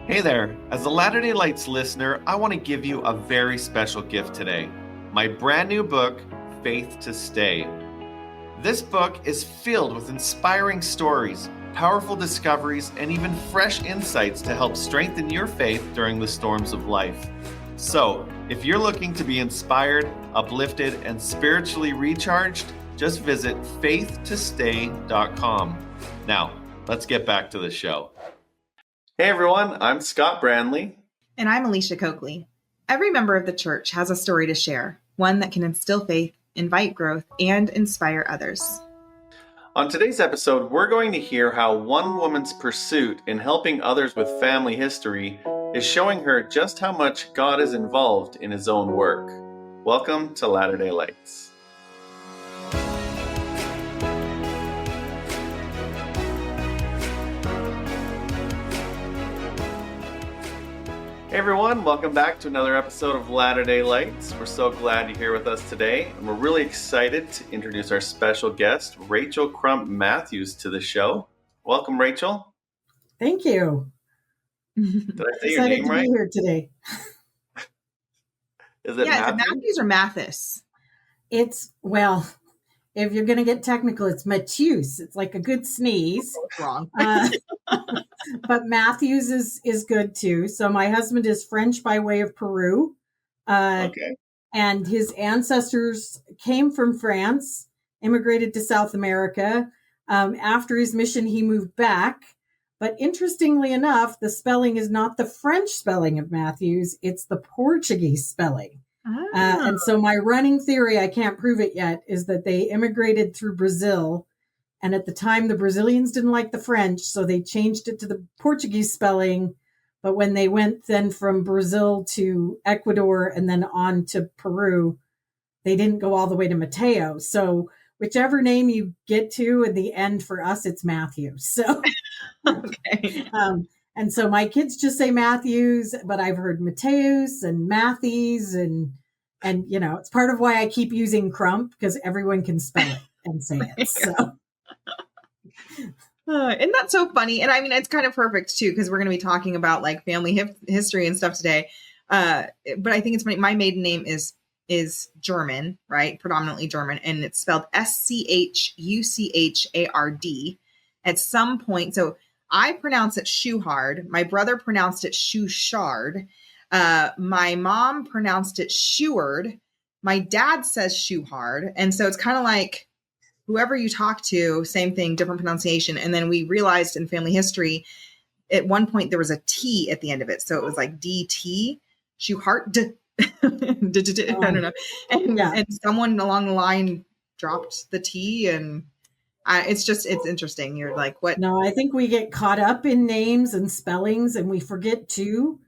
Hey there, as a Latter-day Lights listener, I want to give you a very special gift today. My brand new book, Faith to Stay. This book is filled with inspiring stories, powerful discoveries, and even fresh insights to help strengthen your faith during the storms of life. So, if you're looking to be inspired, uplifted, and spiritually recharged, just visit faithtostay.com. Now, let's get back to the show. Hey everyone, I'm Scott Brandley. And I'm Alicia Coakley. Every member of the church has a story to share, one that can instill faith, invite growth, and inspire others. On today's episode, we're going to hear how one woman's pursuit in helping others with family history is showing her just how much God is involved in his own work. Welcome to Latter-day Lights. Hey everyone, welcome back to another episode of Latter-day Lights. We're so glad you're here with us today, and we're really excited to introduce our special guest, Rachel Crump Matheus, to the show. Welcome, Rachel. Thank you. Did I say your Excited name to right? be here today. Is it Is it Matheus? Matthews or Mathis? Well, if you're going to get technical, it's Matheus. It's like a good sneeze. It's wrong. But Mathews is good too. So my husband is French by way of Peru. Okay. And his ancestors came from France, immigrated to South America. After his mission, he moved back. But interestingly enough, the spelling is not the French spelling of Mathews. It's the Portuguese spelling. And so my running theory, I can't prove it yet, is that they immigrated through Brazil. And at the time, the Brazilians didn't like the French, so they changed it to the Portuguese spelling. But when they went then from Brazil to Ecuador and then on to Peru, they didn't go all the way to Mateo. So whichever name you get to in the end, for us, it's Mathews. So, Okay. And so my kids just say Mathews, but I've heard Mateus and Matthews and you know, it's part of why I keep using Crump, because everyone can spell it and say it. So. Isn't that so funny? And I mean, it's kind of perfect too, because we're going to be talking about like family history and stuff today. But I think it's funny. My maiden name is German, right? Predominantly German, and it's spelled Schuchard at some point. So I pronounce it Schuhard. My brother pronounced it Schuchard. My mom pronounced it Schuard. My dad says Schuhard. And so it's kind of like whoever you talk to, same thing, different pronunciation. And then we realized in family history, at one point there was a T at the end of it. So it was like DT, Schuhart. I don't know. And someone along the line dropped the T, and it's interesting. You're like, what? No, I think we get caught up in names and spellings, and we forget too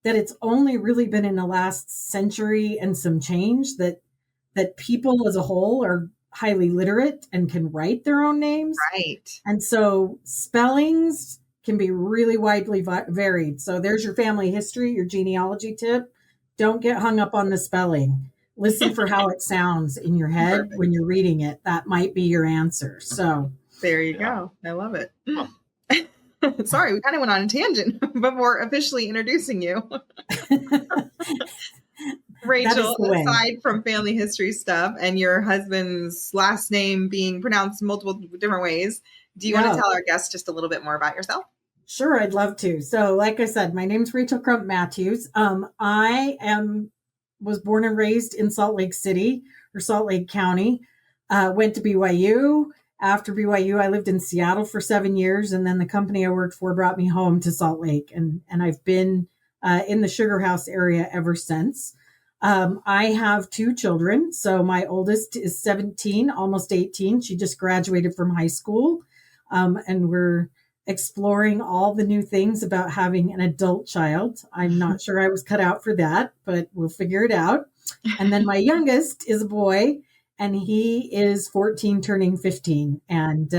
that it's only really been in the last century and some change that people as a whole are highly literate and can write their own names. Right. And so spellings can be really widely varied. So there's your family history, your genealogy tip. Don't get hung up on the spelling. Listen for how it sounds in your head. Perfect. When you're reading it. That might be your answer. So there you go. I love it. Sorry, we kind of went on a tangent before officially introducing you. Rachel, aside from family history stuff and your husband's last name being pronounced multiple different ways, do you want to tell our guests just a little bit more about yourself? Sure, I'd love to. So like I said, my name's Rachel Crump Matheus. Was born and raised in Salt Lake City or Salt Lake County. Went to BYU. After BYU, I lived in Seattle for 7 years. And then the company I worked for brought me home to Salt Lake. And I've been in the Sugar House area ever since. I have 2 children. So my oldest is 17, almost 18. She just graduated from high school. And we're exploring all the new things about having an adult child. I'm not sure I was cut out for that, but we'll figure it out. And then my youngest is a boy, and he is 14 turning 15, and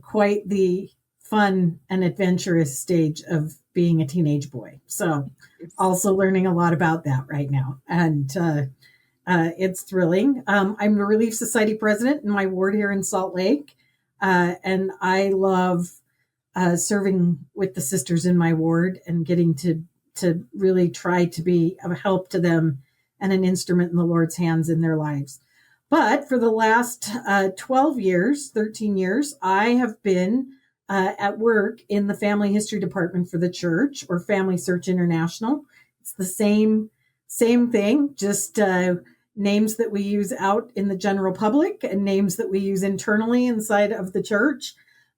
quite the fun and adventurous stage of being a teenage boy. So also learning a lot about that right now. And it's thrilling. I'm the Relief Society president in my ward here in Salt Lake. And I love serving with the sisters in my ward and getting to really try to be of help to them and an instrument in the Lord's hands in their lives. But for the last 13 years, I have been at work in the family history department for the church, or Family Search International. It's the same thing, just names that we use out in the general public and names that we use internally inside of the church.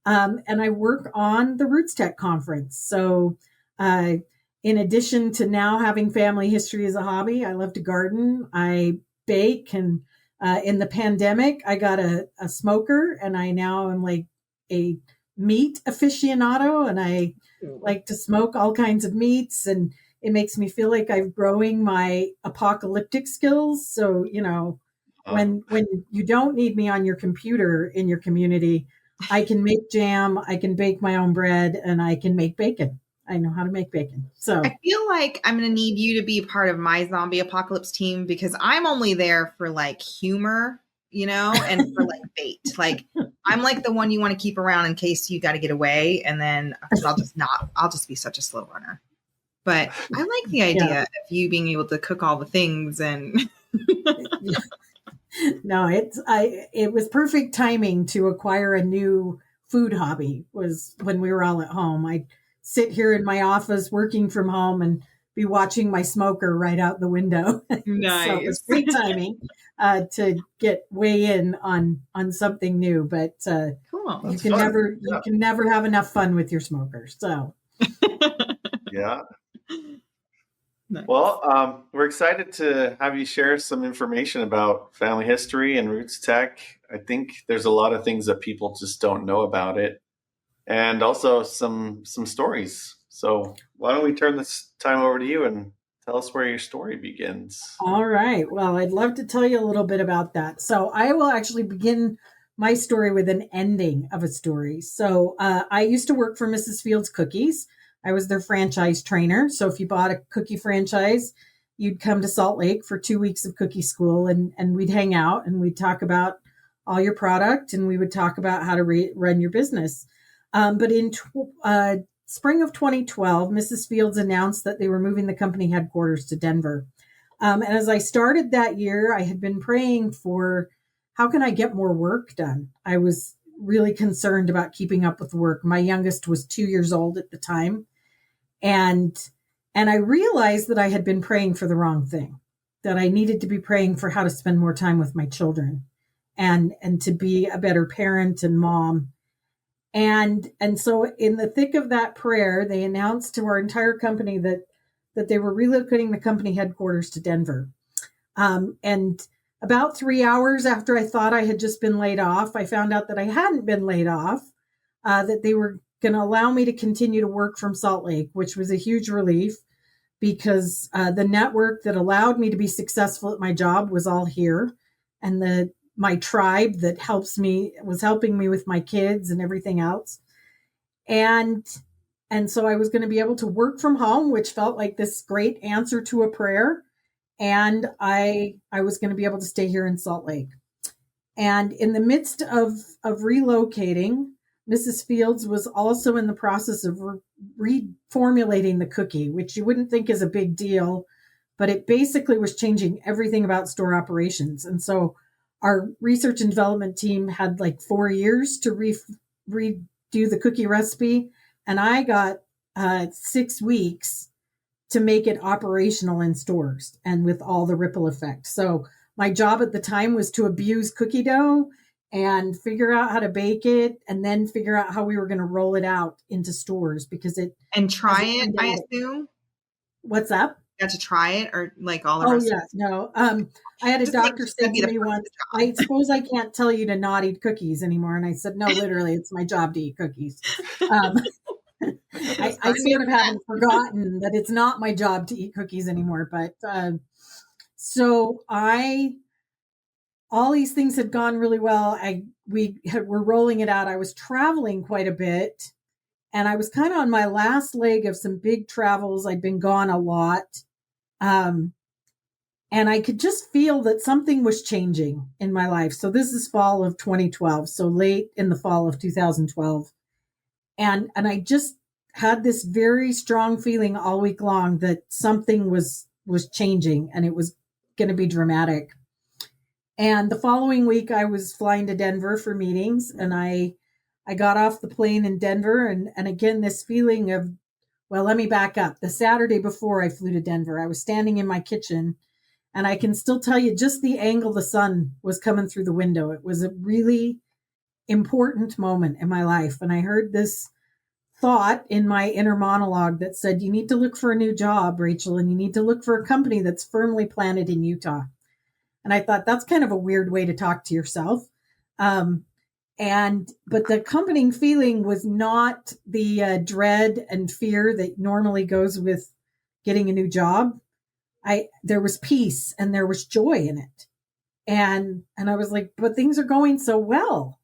And I work on the RootsTech conference. So in addition to now having family history as a hobby, I love to garden, I bake, and in the pandemic, I got a smoker, and I now am like a meat aficionado, and I like to smoke all kinds of meats, and it makes me feel like I'm growing my apocalyptic skills. So, when you don't need me on your computer in your community, I can make jam, I can bake my own bread, and I can make bacon. I know how to make bacon. So I feel like I'm going to need you to be part of my zombie apocalypse team, because I'm only there for like humor, and for like bait. Like I'm like the one you want to keep around in case you got to get away. And then I'll just be such a slow runner. But I like the idea of you being able to cook all the things and No, it was perfect timing to acquire a new food hobby. Was when we were all at home. I'd sit here in my office working from home and be watching my smoker right out the window. Nice. So it was great timing to get way in on something new. But cool. You can never have enough fun with your smoker. So Yeah. Nice. Well, we're excited to have you share some information about family history and RootsTech. I think there's a lot of things that people just don't know about it, and also some stories. So why don't we turn this time over to you and tell us where your story begins? All right. Well, I'd love to tell you a little bit about that. So I will actually begin my story with an ending of a story. So I used to work for Mrs. Fields Cookies. I was their franchise trainer. So if you bought a cookie franchise, you'd come to Salt Lake for 2 weeks of cookie school, and we'd hang out and we'd talk about all your product, and we would talk about how to run your business. But in spring of 2012, Mrs. Fields announced that they were moving the company headquarters to Denver. And as I started that year, I had been praying for how can I get more work done? I was really concerned about keeping up with work. My youngest was 2 years old at the time. And I realized that I had been praying for the wrong thing, that I needed to be praying for how to spend more time with my children and to be a better parent and mom. And so in the thick of that prayer, they announced to our entire company that they were relocating the company headquarters to Denver. And about 3 hours after I thought I had just been laid off, I found out that I hadn't been laid off, that they were going to allow me to continue to work from Salt Lake, which was a huge relief because the network that allowed me to be successful at my job was all here. And my tribe that was helping me with my kids and everything else. And so I was going to be able to work from home, which felt like this great answer to a prayer. And I was going to be able to stay here in Salt Lake. And in the midst of relocating, Mrs. Fields was also in the process of reformulating the cookie, which you wouldn't think is a big deal, but it basically was changing everything about store operations. And so our research and development team had like 4 years to redo the cookie recipe. And I got 6 weeks to make it operational in stores and with all the ripple effect. So my job at the time was to abuse cookie dough and figure out how to bake it, and then figure out how we were going to roll it out into stores because try it, I assume. What's up? You got to try it, or like all the rest? Oh, yes. No. I had a doctor say to me once, I suppose I can't tell you to not eat cookies anymore. And I said, no, literally, it's my job to eat cookies. I sort of haven't forgotten that it's not my job to eat cookies anymore. But so all these things had gone really well. We're rolling it out. I was traveling quite a bit, and I was kind of on my last leg of some big travels. I'd been gone a lot. And I could just feel that something was changing in my life. So this is fall of 2012. So late in the fall of 2012. And I just had this very strong feeling all week long that something was changing and it was going to be dramatic. And the following week I was flying to Denver for meetings, and I got off the plane in Denver, and again this feeling of, well, let me back up. The Saturday before I flew to Denver, I was standing in my kitchen, and I can still tell you just the angle the sun was coming through the window. It was a really important moment in my life. And I heard this thought in my inner monologue that said, you need to look for a new job, Rachel, and you need to look for a company that's firmly planted in Utah. And I thought that's kind of a weird way to talk to yourself. But the accompanying feeling was not the dread and fear that normally goes with getting a new job. There was peace and there was joy in it. And I was like, but things are going so well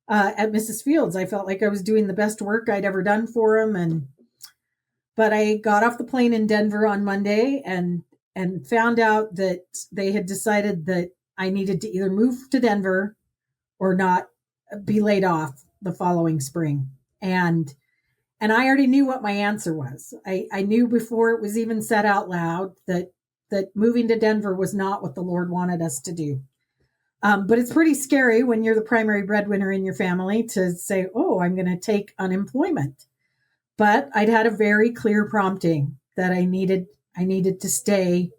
at Mrs. Fields. I felt like I was doing the best work I'd ever done for them. But I got off the plane in Denver on Monday and found out that they had decided that I needed to either move to Denver or not be laid off the following spring. And I already knew what my answer was. I knew before it was even said out loud that moving to Denver was not what the Lord wanted us to do. But it's pretty scary when you're the primary breadwinner in your family to say, oh, I'm going to take unemployment. But I'd had a very clear prompting that I needed to stay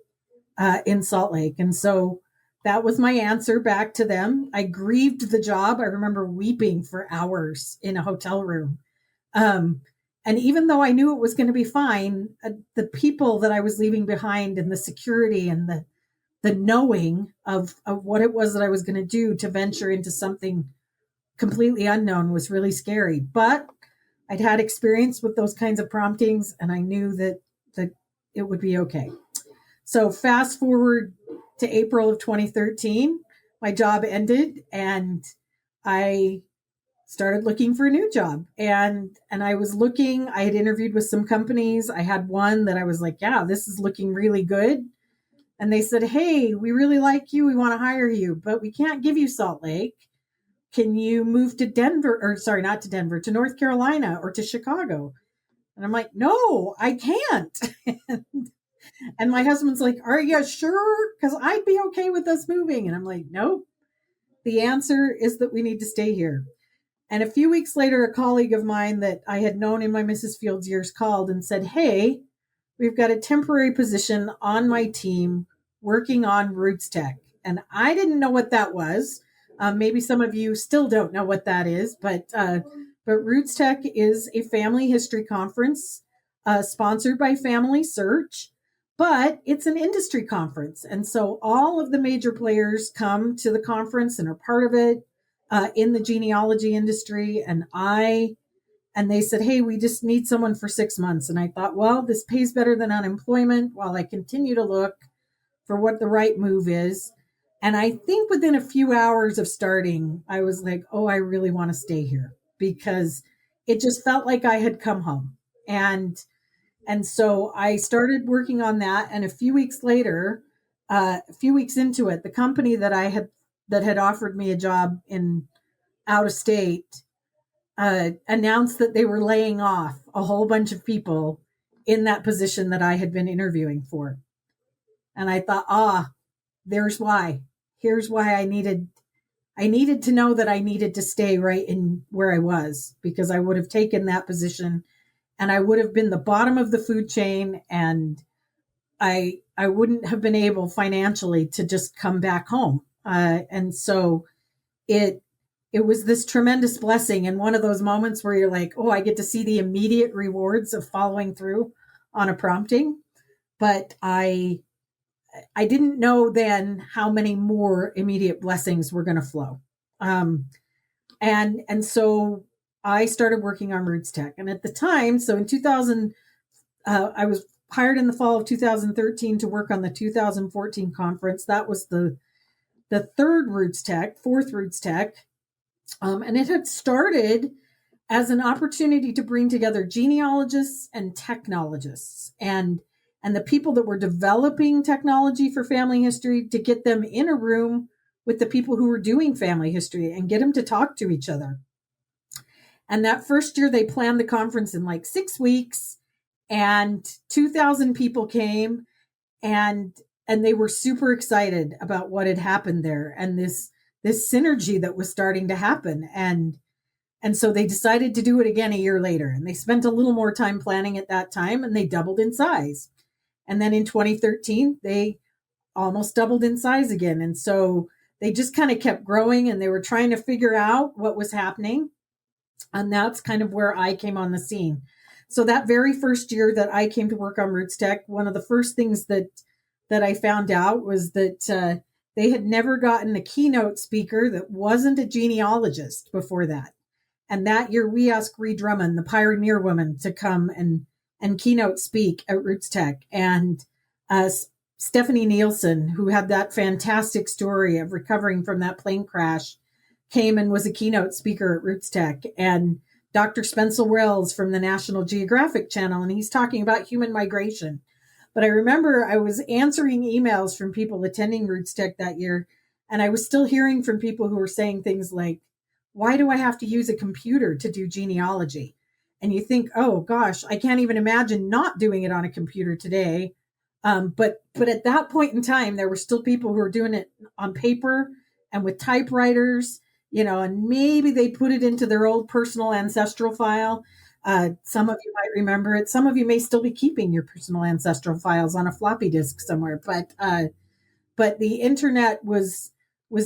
in Salt Lake. And so that was my answer back to them. I grieved the job. I remember weeping for hours in a hotel room. And even though I knew it was going to be fine, the people that I was leaving behind and the security and the knowing of what it was that I was going to do to venture into something completely unknown was really scary. But I'd had experience with those kinds of promptings, and I knew that it would be okay. So fast forward to April of 2013, my job ended and I started looking for a new job. And I was looking, I had interviewed with some companies. I had one that I was like, yeah, this is looking really good. And they said, hey, we really like you. We want to hire you, but we can't give you Salt Lake. Can you move to not to Denver, to North Carolina or to Chicago? And I'm like, no, I can't. And my husband's like, are you sure? Because I'd be okay with us moving. And I'm like, nope. The answer is that we need to stay here. And a few weeks later, a colleague of mine that I had known in my Mrs. Fields years called and said, hey, we've got a temporary position on my team working on RootsTech. And I didn't know what that was. Maybe some of you still don't know what that is, but RootsTech is a family history conference sponsored by Family Search, but it's an industry conference. And so all of the major players come to the conference and are part of it in the genealogy industry. And they said, hey, we just need someone for 6 months. And I thought, well, this pays better than unemployment while I continue to look for what the right move is. And I think within a few hours of starting, I was like, oh, I really want to stay here because it just felt like I had come home. And so I started working on that. And a few weeks later, a few weeks into it, the company that had offered me a job in out of state announced that they were laying off a whole bunch of people in that position that I had been interviewing for. And I thought, there's why. Here's why I needed to know that I needed to stay right in where I was, because I would have taken that position and I would have been the bottom of the food chain, and I wouldn't have been able financially to just come back home. And so it was this tremendous blessing, and one of those moments where you're like, oh, I get to see the immediate rewards of following through on a prompting. But I didn't know then how many more immediate blessings were going to flow. And so I started working on RootsTech. And at the time, so in 2000, I was hired in the fall of 2013 to work on the 2014 conference. That was the fourth RootsTech. And it had started as an opportunity to bring together genealogists and technologists and the people that were developing technology for family history, to get them in a room with the people who were doing family history and get them to talk to each other. And that first year they planned the conference in like 6 weeks, and 2,000 people came, and they were super excited about what had happened there and this synergy that was starting to happen. And so they decided to do it again a year later, and they spent a little more time planning at that time, and they doubled in size. And then in 2013, they almost doubled in size again. And so they just kind of kept growing, and they were trying to figure out what was happening. And that's kind of where I came on the scene. So that very first year that I came to work on RootsTech, one of the first things that I found out was that they had never gotten a keynote speaker that wasn't a genealogist before that. And that year we asked Ree Drummond, the pioneer woman, to come and keynote speak at RootsTech. And Stephanie Nielsen, who had that fantastic story of recovering from that plane crash, came and was a keynote speaker at RootsTech. And Dr. Spencer Wells from the National Geographic Channel, and he's talking about human migration. But I remember I was answering emails from people attending RootsTech that year, and I was still hearing from people who were saying things like, why do I have to use a computer to do genealogy? And you think, oh gosh, I can't even imagine not doing it on a computer today. But at that point in time, there were still people who were doing it on paper and with typewriters, and maybe they put it into their old personal ancestral file. Some of you might remember it. Some of you may still be keeping your personal ancestral files on a floppy disk somewhere. But the internet was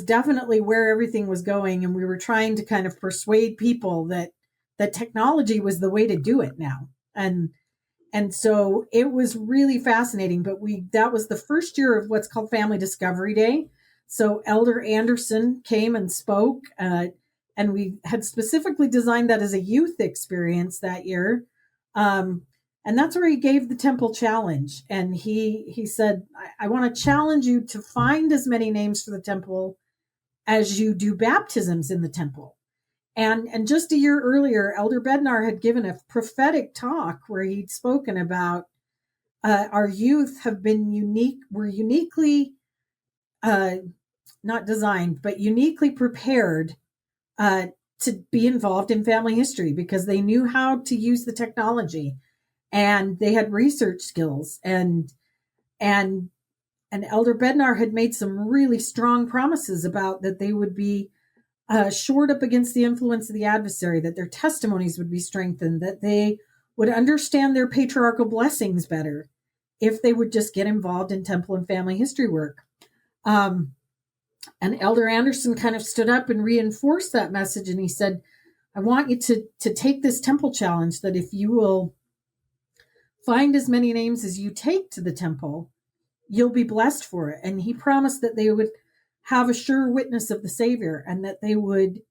definitely where everything was going, and we were trying to kind of persuade people that technology was the way to do it now. And so it was really fascinating. But that was the first year of what's called Family Discovery Day. So Elder Anderson came and spoke, and we had specifically designed that as a youth experience that year. And that's where he gave the temple challenge. And he said, I want to challenge you to find as many names for the temple as you do baptisms in the temple. And just a year earlier, Elder Bednar had given a prophetic talk where he'd spoken about our youth were uniquely not designed, but uniquely prepared to be involved in family history because they knew how to use the technology and they had research skills. And Elder Bednar had made some really strong promises about that they would be shored up against the influence of the adversary, that their testimonies would be strengthened, that they would understand their patriarchal blessings better if they would just get involved in temple and family history work. And Elder Anderson kind of stood up and reinforced that message. And he said, I want you to take this temple challenge, that if you will find as many names as you take to the temple, you'll be blessed for it. And he promised that they would have a sure witness of the Savior and that they would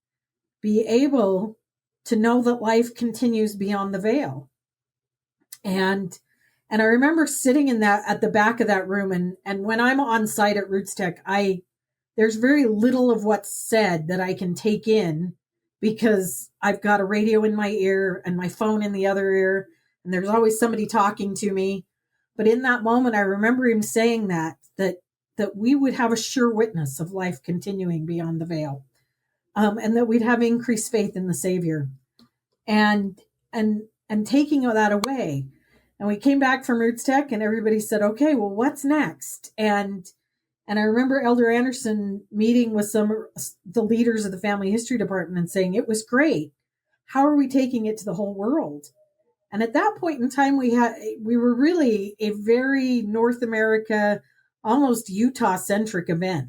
be able to know that life continues beyond the veil. And I remember sitting at the back of that room. And when I'm on site at RootsTech, there's very little of what's said that I can take in because I've got a radio in my ear and my phone in the other ear, and there's always somebody talking to me. But in that moment, I remember him saying that we would have a sure witness of life continuing beyond the veil, and that we'd have increased faith in the Savior, and taking that away. And we came back from RootsTech, and everybody said, "Okay, well, what's next?" And I remember Elder Anderson meeting with some of the leaders of the family history department and saying, it was great. How are we taking it to the whole world? And at that point in time, we were really a very North America, almost Utah-centric event.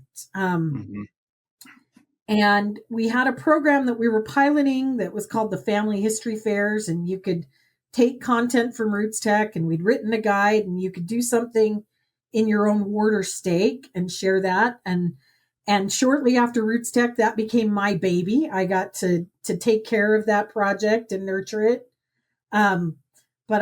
And we had a program that we were piloting that was called the Family History Fairs, and you could take content from RootsTech, and we'd written a guide, and you could do something in your own ward or stake and share that. And shortly after RootsTech, that became my baby. I got to take care of that project and nurture it. But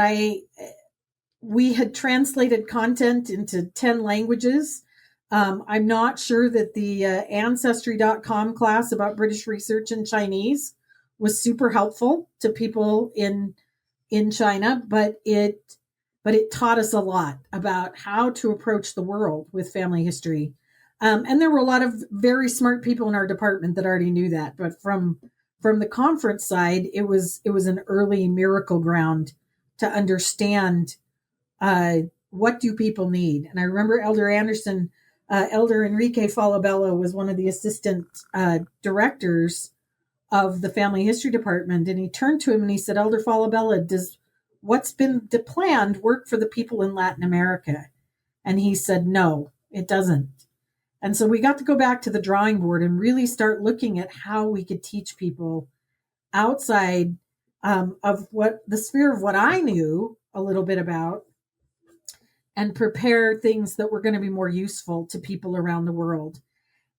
we had translated content into 10 languages. I'm not sure that the Ancestry.com class about British research in Chinese was super helpful to people in China, but it taught us a lot about how to approach the world with family history. And there were a lot of very smart people in our department that already knew that. But from from the conference side, it was an early miracle ground to understand what do people need. And I remember Elder Anderson, Elder Enrique Falabella was one of the assistant directors of the family history department. And he turned to him and he said, Elder Falabella, does what's been planned work for the people in Latin America? And he said, no, it doesn't. And so we got to go back to the drawing board and really start looking at how we could teach people outside of what the sphere of what I knew a little bit about, and prepare things that were going to be more useful to people around the world.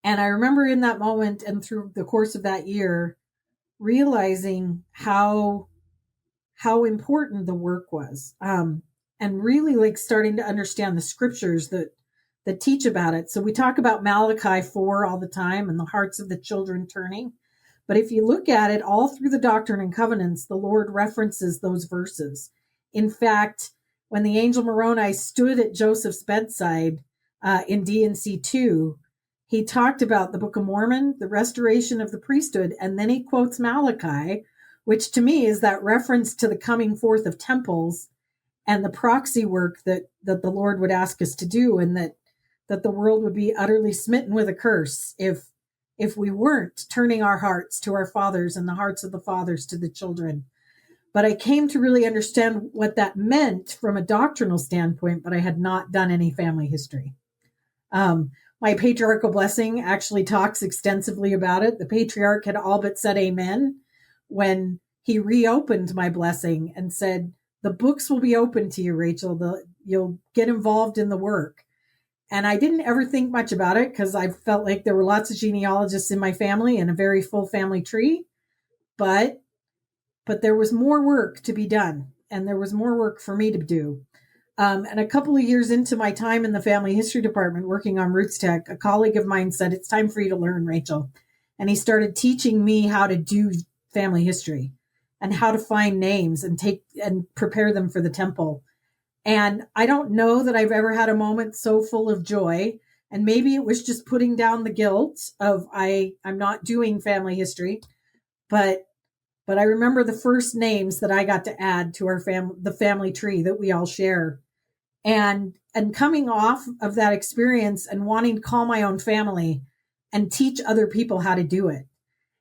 And I remember in that moment and through the course of that year, realizing how important the work was, and really like starting to understand the scriptures that teach about it. So we talk about Malachi 4 all the time and the hearts of the children turning. But if you look at it all through the Doctrine and Covenants, the Lord references those verses. In fact, when the angel Moroni stood at Joseph's bedside in D&C 2, he talked about the Book of Mormon, the restoration of the priesthood, and then he quotes Malachi, which to me is that reference to the coming forth of temples and the proxy work that the Lord would ask us to do, and that the world would be utterly smitten with a curse if we weren't turning our hearts to our fathers and the hearts of the fathers to the children. But I came to really understand what that meant from a doctrinal standpoint, but I had not done any family history. My patriarchal blessing actually talks extensively about it. The patriarch had all but said amen when he reopened my blessing and said, the books will be open to you, Rachel. You'll get involved in the work. And I didn't ever think much about it because I felt like there were lots of genealogists in my family and a very full family tree. But there was more work to be done, and there was more work for me to do. And a couple of years into my time in the family history department working on RootsTech, a colleague of mine said, it's time for you to learn, Rachel. And he started teaching me how to do family history and how to find names and prepare them for the temple. And I don't know that I've ever had a moment so full of joy. And maybe it was just putting down the guilt of I'm not doing family history, but I remember the first names that I got to add to the family tree that we all share. And coming off of that experience and wanting to call my own family and teach other people how to do it.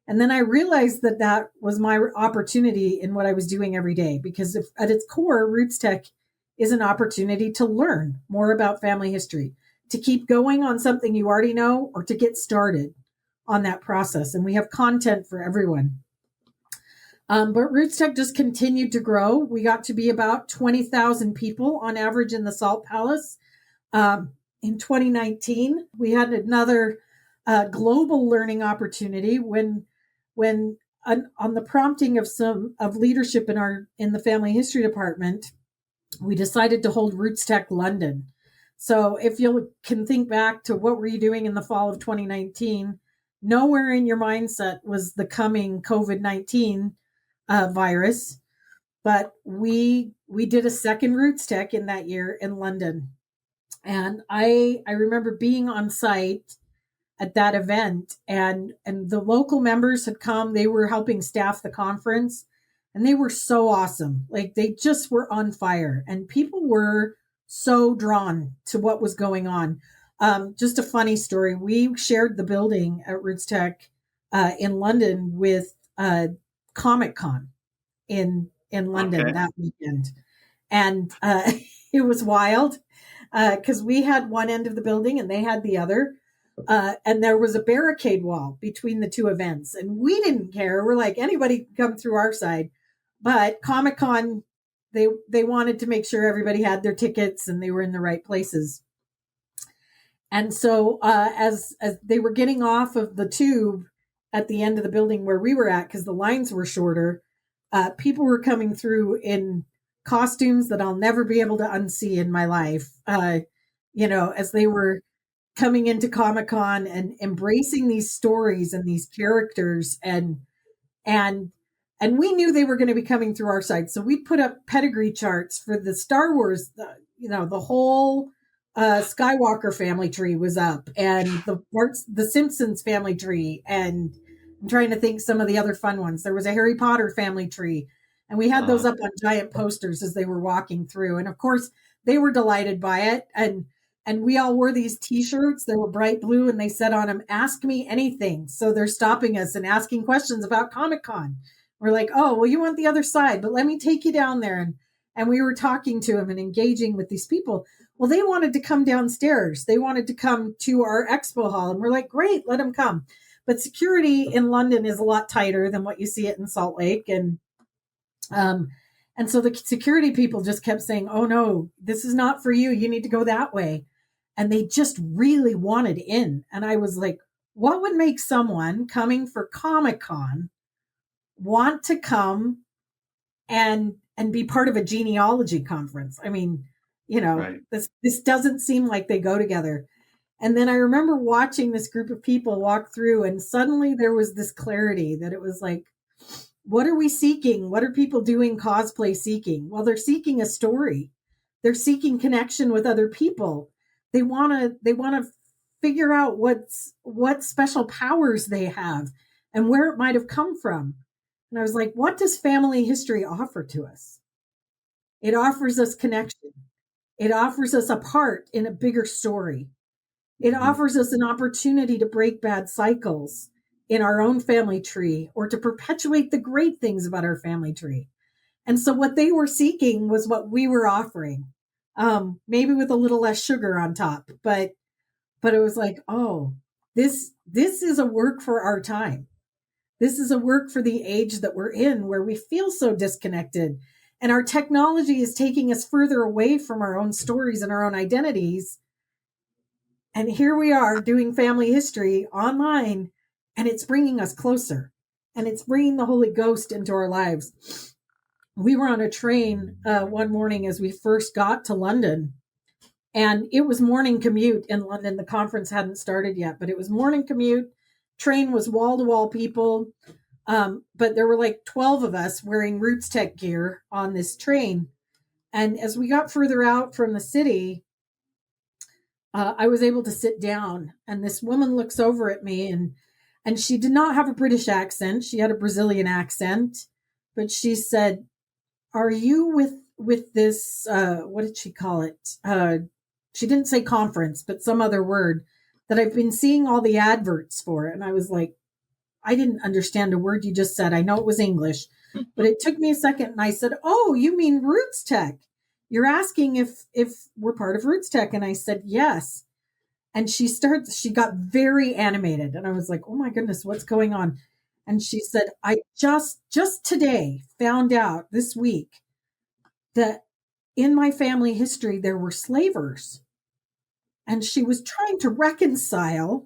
And then I realized that was my opportunity in what I was doing every day, because at its core, RootsTech is an opportunity to learn more about family history, to keep going on something you already know, or to get started on that process. And we have content for everyone. But RootsTech just continued to grow. We got to be about 20,000 people on average in the Salt Palace. In 2019, we had another global learning opportunity when on the prompting of leadership in the family history department, we decided to hold RootsTech London. So if you can think back to what were you doing in the fall of 2019, nowhere in your mindset was the coming COVID-19 virus, but we did a second RootsTech in that year in London. And I remember being on site at that event, and the local members had come. They were helping staff the conference, and they were so awesome. Like, they just were on fire, and people were so drawn to what was going on. Just a funny story. We shared the building at RootsTech in London with Comic-Con in London that weekend. And it was wild because we had one end of the building and they had the other. And there was a barricade wall between the two events. And we didn't care. We're like, anybody can come through our side. But Comic-Con, they wanted to make sure everybody had their tickets and they were in the right places. And so as they were getting off of the tube at the end of the building where we were at, because the lines were shorter, people were coming through in costumes that I'll never be able to unsee in my life. As they were coming into Comic-Con and embracing these stories and these characters, and we knew they were going to be coming through our side. So we put up pedigree charts for the Star Wars, the whole Skywalker family tree was up, and the Simpsons family tree, and I'm trying to think some of the other fun ones. There was a Harry Potter family tree, and we had those up on giant posters as they were walking through. And of course, they were delighted by it. And we all wore these t-shirts. They were bright blue, and they said on them, "Ask me anything." So they're stopping us and asking questions about Comic-Con. We're like, "Oh, well, you want the other side, but let me take you down there." And we were talking to them and engaging with these people. Well, they wanted to come downstairs. They wanted to come to our expo hall. And we're like, "Great, let them come." But security in London is a lot tighter than what you see it in Salt Lake. And so the security people just kept saying, "Oh no, this is not for you. You need to go that way." And they just really wanted in. And I was like, what would make someone coming for Comic-Con want to come and be part of a genealogy conference? I mean, Right. this doesn't seem like they go together. And then I remember watching this group of people walk through, and suddenly there was this clarity that it was like, what are we seeking? What are people doing cosplay seeking? Well, they're seeking a story. They're seeking connection with other people. They want to figure out what special powers they have and where it might have come from. And I was like, what does family history offer to us? It offers us connection. It offers us a part in a bigger story. It offers us an opportunity to break bad cycles in our own family tree, or to perpetuate the great things about our family tree. And so what they were seeking was what we were offering, maybe with a little less sugar on top. But it was like, oh, this is a work for our time. This is a work for the age that we're in, where we feel so disconnected. And our technology is taking us further away from our own stories and our own identities. And here we are doing family history online, and it's bringing us closer, and it's bringing the Holy Ghost into our lives. We were on a train one morning as we first got to London, and it was morning commute in London. The conference hadn't started yet, but it was morning commute. Train was wall-to-wall people, but there were like 12 of us wearing RootsTech gear on this train. And as we got further out from the city, I was able to sit down, and this woman looks over at me, and she did not have a British accent. She had a Brazilian accent, but she said, "Are you with this, what did she call it? She didn't say conference, but some other word that I've been seeing all the adverts for." And I was like, I didn't understand a word you just said. I know it was English, but it took me a second. And I said, "Oh, you mean RootsTech? You're asking if we're part of RootsTech." And I said, "Yes." And she got very animated. And I was like, oh my goodness, what's going on? And she said, "I just today found out this week that in my family history, there were slavers." And she was trying to reconcile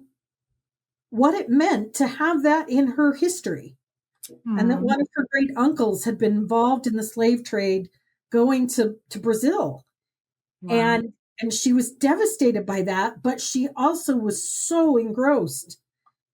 what it meant to have that in her history. And that one of her great uncles had been involved in the slave trade going to Brazil. Wow. And she was devastated by that, but she also was so engrossed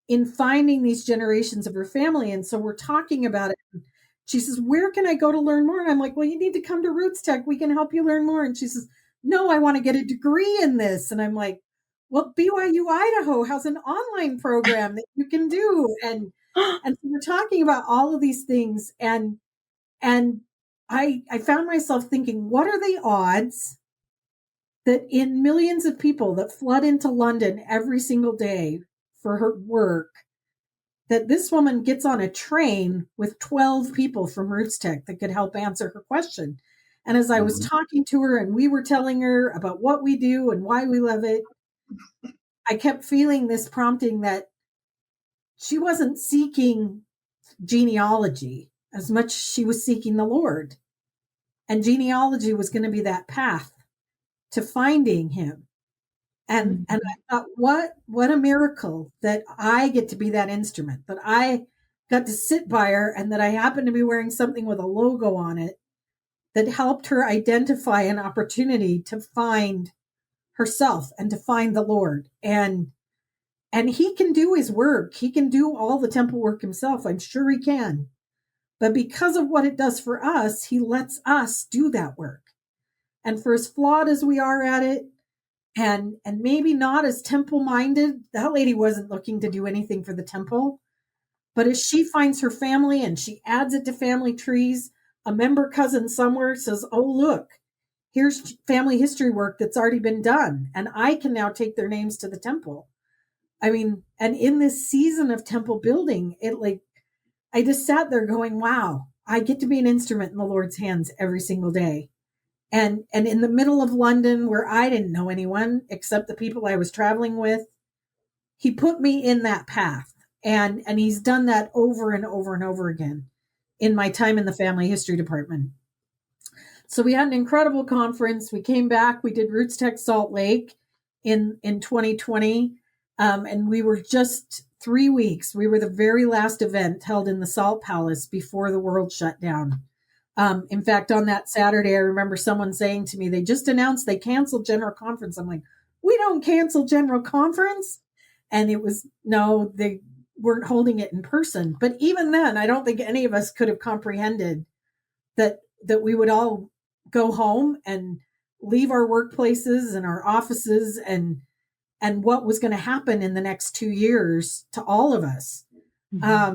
in finding these generations of her family. And so we're talking about it. She says, "Where can I go to learn more?" And I'm like, "Well, you need to come to RootsTech. We can help you learn more." And she says, "No, I want to get a degree in this." And I'm like, "Well, BYU Idaho has an online program that you can do." And so we're talking about all of these things. And I found myself thinking, what are the odds that in millions of people that flood into London every single day for her work, that this woman gets on a train with 12 people from RootsTech that could help answer her question? And as I was talking to her and we were telling her about what we do and why we love it, I kept feeling this prompting that she wasn't seeking genealogy as much as she was seeking the Lord. And genealogy was going to be that path to finding him. And I thought, what a miracle that I get to be that instrument, that I got to sit by her, and that I happened to be wearing something with a logo on it that helped her identify an opportunity to find herself and to find the Lord. And he can do his work. He can do all the temple work himself. I'm sure he can. But because of what it does for us, he lets us do that work. And for as flawed as we are at it, and maybe not as temple minded, that lady wasn't looking to do anything for the temple, But as she finds her family and she adds it to family trees, a member cousin somewhere says, oh, look, here's family history work that's already been done. And I can now take their names to the temple. I mean, and in this season of temple building, I just sat there going, wow, I get to be an instrument in the Lord's hands every single day. And in the middle of London, where I didn't know anyone except the people I was traveling with, he put me in that path. And he's done that over and over and over again in my time in the family history department. So we had an incredible conference. We came back. We did RootsTech Salt Lake in 2020. And we were just 3 weeks. We were the very last event held in the Salt Palace before the world shut down. In fact, on that Saturday, I remember someone saying to me, they just announced they canceled General Conference. I'm like, we don't cancel General Conference. And it was, no, they weren't holding it in person. But even then, I don't think any of us could have comprehended that we would all go home and leave our workplaces and our offices and what was going to happen in the next 2 years to all of us. Mm-hmm.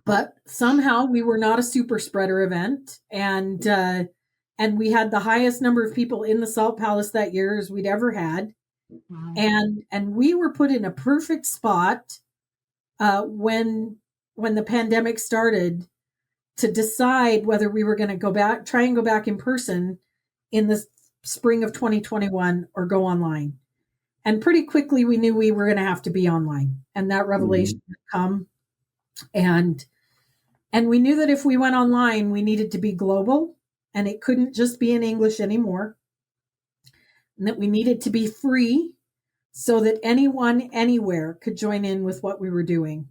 But somehow we were not a super spreader event. And we had the highest number of people in the Salt Palace that year as we'd ever had. Wow. And we were put in a perfect spot when the pandemic started to decide whether we were going to try and go back in person in the spring of 2021 or go online. And pretty quickly we knew we were going to have to be online, and that revelation had come. And we knew that if we went online, we needed to be global, and it couldn't just be in English anymore. And that we needed to be free so that anyone, anywhere could join in with what we were doing.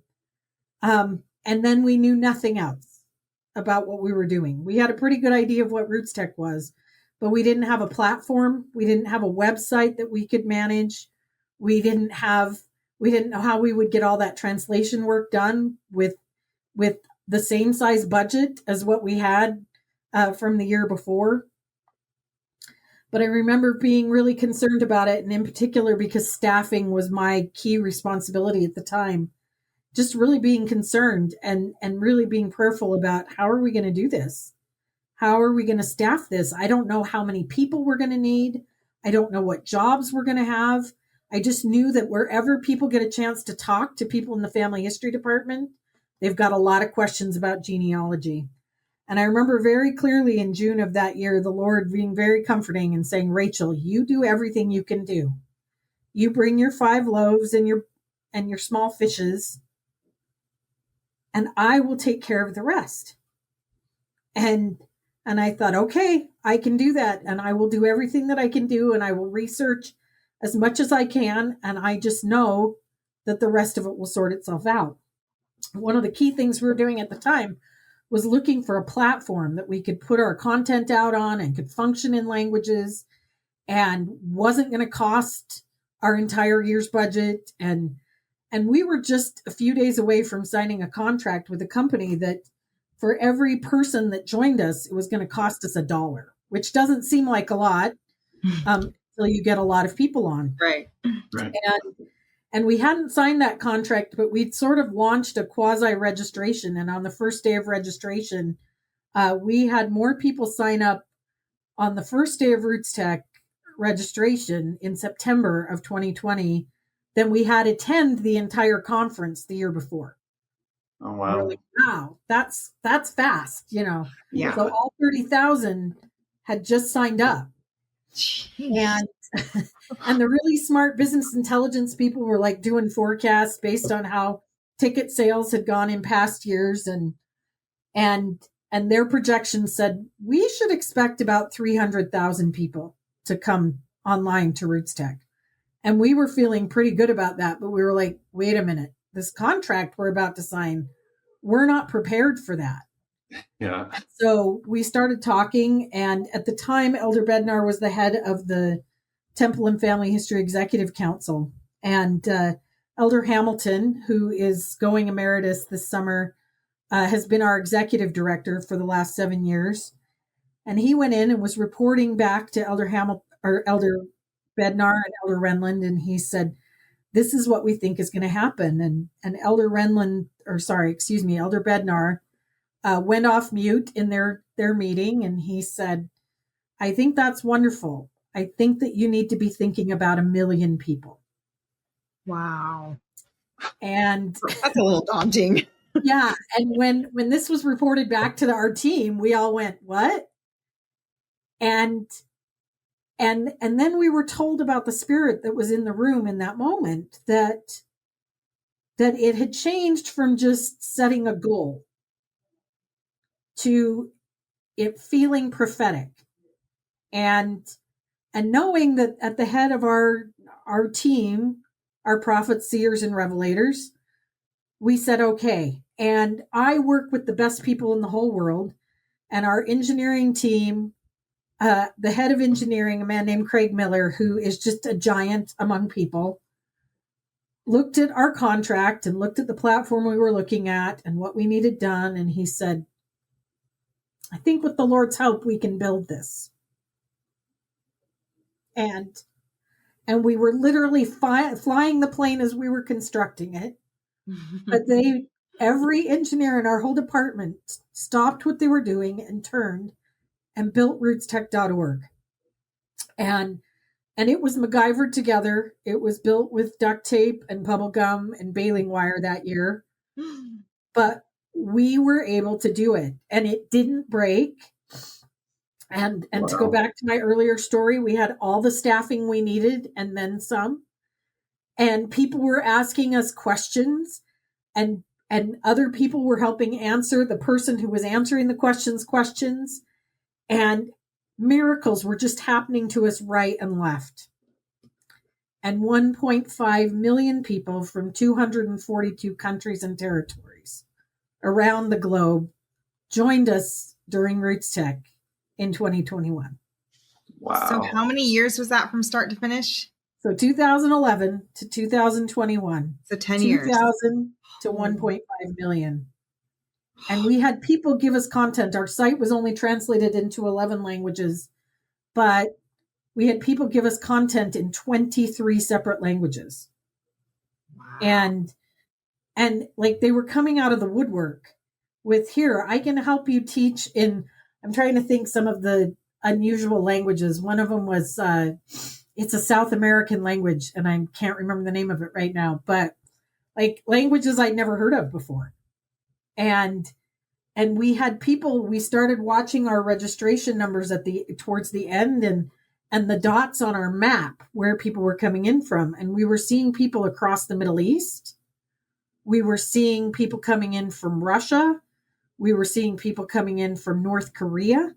And then we knew nothing else about what we were doing. We had a pretty good idea of what RootsTech was, but we didn't have a platform. We didn't have a website that we could manage. We didn't know how we would get all that translation work done with the same size budget as what we had from the year before. But I remember being really concerned about it, and in particular because staffing was my key responsibility at the time. Just really being concerned and really being prayerful about how are we going to do this? How are we going to staff this? I don't know how many people we're going to need. I don't know what jobs we're going to have. I just knew that wherever people get a chance to talk to people in the family history department, they've got a lot of questions about genealogy. And I remember very clearly in June of that year, the Lord being very comforting and saying, Rachel, you do everything you can do. You bring your 5 loaves and your small fishes, and I will take care of the rest. And I thought, okay, I can do that. And I will do everything that I can do. And I will research as much as I can. And I just know that the rest of it will sort itself out. One of the key things we were doing at the time was looking for a platform that we could put our content out on and could function in languages and wasn't going to cost our entire year's budget. And we were just a few days away from signing a contract with a company that for every person that joined us, it was going to cost us $1, which doesn't seem like a lot until you get a lot of people on. Right. And we hadn't signed that contract, but we'd sort of launched a quasi-registration. And on the first day of registration, we had more people sign up on the first day of RootsTech registration in September of 2020 than we had attend the entire conference the year before. Oh, wow. We're like, wow, that's fast, Yeah. So all 30,000 had just signed up. Jeez. And the really smart business intelligence people were like doing forecasts based on how ticket sales had gone in past years. And their projections said, we should expect about 300,000 people to come online to RootsTech. And we were feeling pretty good about that. But we were like, wait a minute, this contract we're about to sign, we're not prepared for that. Yeah. So we started talking. And at the time, Elder Bednar was the head of the Temple and Family History Executive Council. And Elder Hamilton, who is going emeritus this summer, has been our executive director for the last 7 years. And he went in and was reporting back to Elder Bednar and Elder Renland. And he said, this is what we think is going to happen. And Elder Elder Bednar went off mute in their meeting, and he said, I think that's wonderful. I think that you need to be thinking about 1 million people. Wow. And that's a little daunting. Yeah. And when this was reported back to our team, we all went, what? And then we were told about the spirit that was in the room in that moment, that it had changed from just setting a goal to it feeling prophetic, and knowing that at the head of our team, our prophets, seers, and revelators, we said, okay. And I work with the best people in the whole world, and our engineering team, the head of engineering, a man named Craig Miller, who is just a giant among people, looked at our contract and looked at the platform we were looking at and what we needed done. And he said, I think with the Lord's help, we can build this. And we were literally flying the plane as we were constructing it. But every engineer in our whole department stopped what they were doing and turned and built rootstech.org. And it was MacGyvered together. It was built with duct tape and bubble gum and baling wire that year. But we were able to do it, and it didn't break. And wow. To go back to my earlier story, we had all the staffing we needed and then some. And people were asking us questions, and other people were helping answer the person who was answering the questions. And miracles were just happening to us right and left. And 1.5 million people from 242 countries and territories around the globe joined us during RootsTech in 2021. Wow. So how many years was that from start to finish? So 2011 to 2021. So 10 years. 2,000 to 1.5 million. And we had people give us content. Our site was only translated into 11 languages, but we had people give us content in 23 separate languages. Wow. And like they were coming out of the woodwork with, here, I can help you teach in, I'm trying to think some of the unusual languages. One of them was, it's a South American language, and I can't remember the name of it right now, but like languages I'd never heard of before. And we had people, we started watching our registration numbers towards the end, and the dots on our map where people were coming in from. And we were seeing people across the Middle East. We were seeing people coming in from Russia. We were seeing people coming in from North Korea.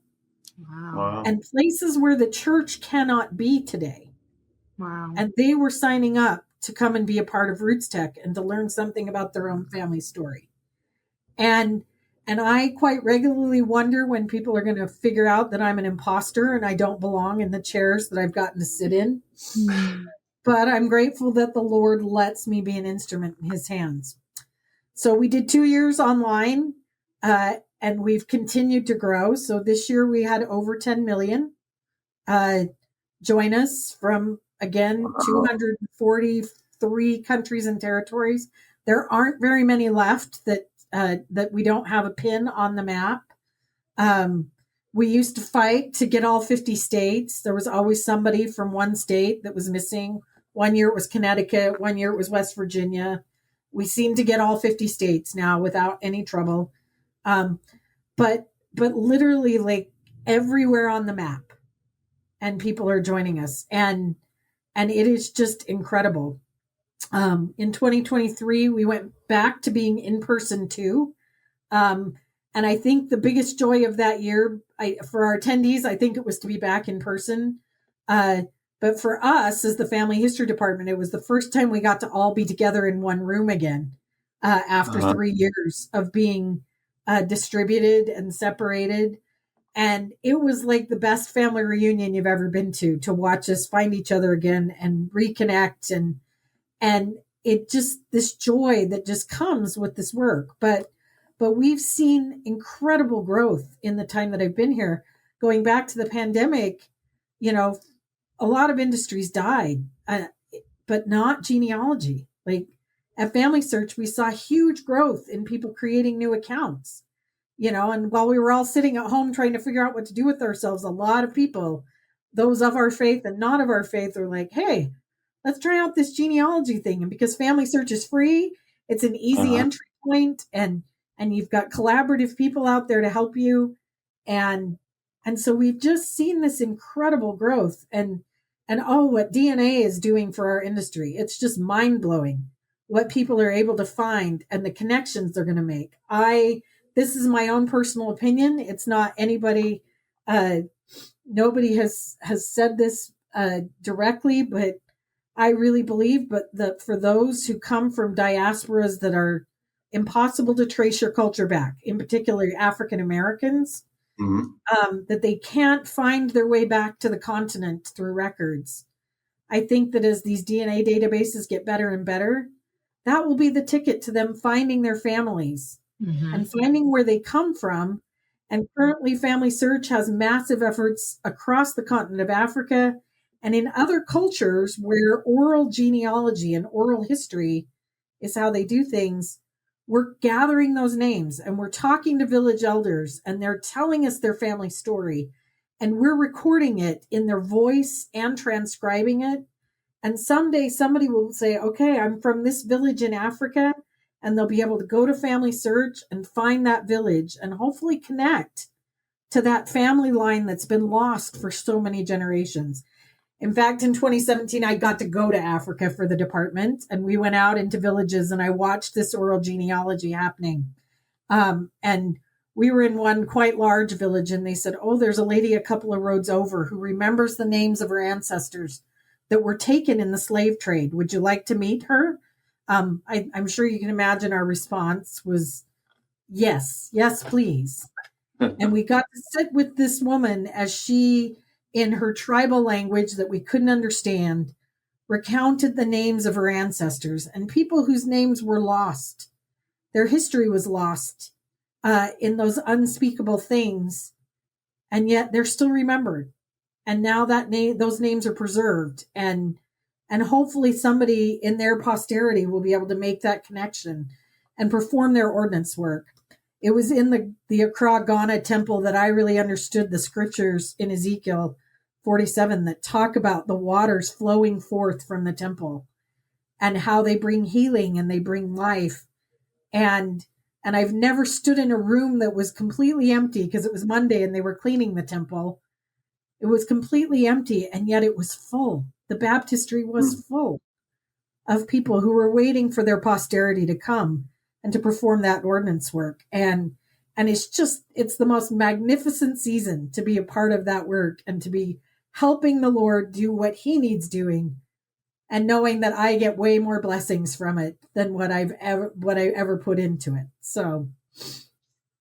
Wow. And places where the church cannot be today. Wow. And they were signing up to come and be a part of RootsTech and to learn something about their own family story. And I quite regularly wonder when people are going to figure out that I'm an imposter and I don't belong in the chairs that I've gotten to sit in. But I'm grateful that the Lord lets me be an instrument in his hands. So we did 2 years online, and we've continued to grow. So this year we had over 10 million join us from, again, 243 countries and territories. There aren't very many left that we don't have a pin on the map. We used to fight to get all 50 states. There was always somebody from one state that was missing. 1 year it was Connecticut. 1 year it was West Virginia. We seem to get all 50 states now without any trouble. But literally like everywhere on the map, and people are joining us, and it is just incredible. In 2023, we went back to being in person too. And I think the biggest joy of that year, for our attendees, I think it was to be back in person. But for us as the family history department, it was the first time we got to all be together in one room again, after 3 years of being distributed and separated. And it was like the best family reunion you've ever been to watch us find each other again and reconnect. And it just, this joy that just comes with this work. But we've seen incredible growth in the time that I've been here. Going back to the pandemic, a lot of industries died, but not genealogy. Like at Family Search, we saw huge growth in people creating new accounts, and while we were all sitting at home trying to figure out what to do with ourselves, a lot of people, those of our faith and not of our faith, are like, hey, let's try out this genealogy thing. And because Family Search is free, it's an easy entry point, and you've got collaborative people out there to help you. And so we've just seen this incredible growth, and what DNA is doing for our industry. It's just mind blowing what people are able to find and the connections they're going to make. This is my own personal opinion. It's not anybody, nobody has said this directly, but I really believe, for those who come from diasporas that are impossible to trace your culture back, in particular African Americans, that they can't find their way back to the continent through records. I think that as these DNA databases get better and better, that will be the ticket to them finding their families and finding where they come from. And currently Family Search has massive efforts across the continent of Africa and in other cultures where oral genealogy and oral history is how they do things. We're gathering those names and we're talking to village elders, and they're telling us their family story, and we're recording it in their voice and transcribing it. And someday somebody will say, okay, I'm from this village in Africa, and they'll be able to go to Family Search and find that village and hopefully connect to that family line that's been lost for so many generations. In fact, in 2017, I got to go to Africa for the department, and we went out into villages and I watched this oral genealogy happening. And we were in one quite large village, and they said, oh, there's a lady a couple of roads over who remembers the names of her ancestors that were taken in the slave trade. Would you like to meet her? I'm sure you can imagine our response was, yes, please. And we got to sit with this woman as she, in her tribal language that we couldn't understand, recounted the names of her ancestors and people whose names were lost. Their history was lost in those unspeakable things, and yet they're still remembered. And now those names are preserved, and hopefully somebody in their posterity will be able to make that connection and perform their ordinance work. It was in the Accra, Ghana temple that I really understood the scriptures in Ezekiel 47 that talk about the waters flowing forth from the temple and how they bring healing and they bring life. And I've never stood in a room that was completely empty, because it was Monday and they were cleaning the temple. It was completely empty, and yet it was full. The baptistry was full of people who were waiting for their posterity to come and to perform that ordinance work. And it's the most magnificent season to be a part of that work and to be helping the Lord do what he needs doing, and knowing that I get way more blessings from it than what I ever put into it. So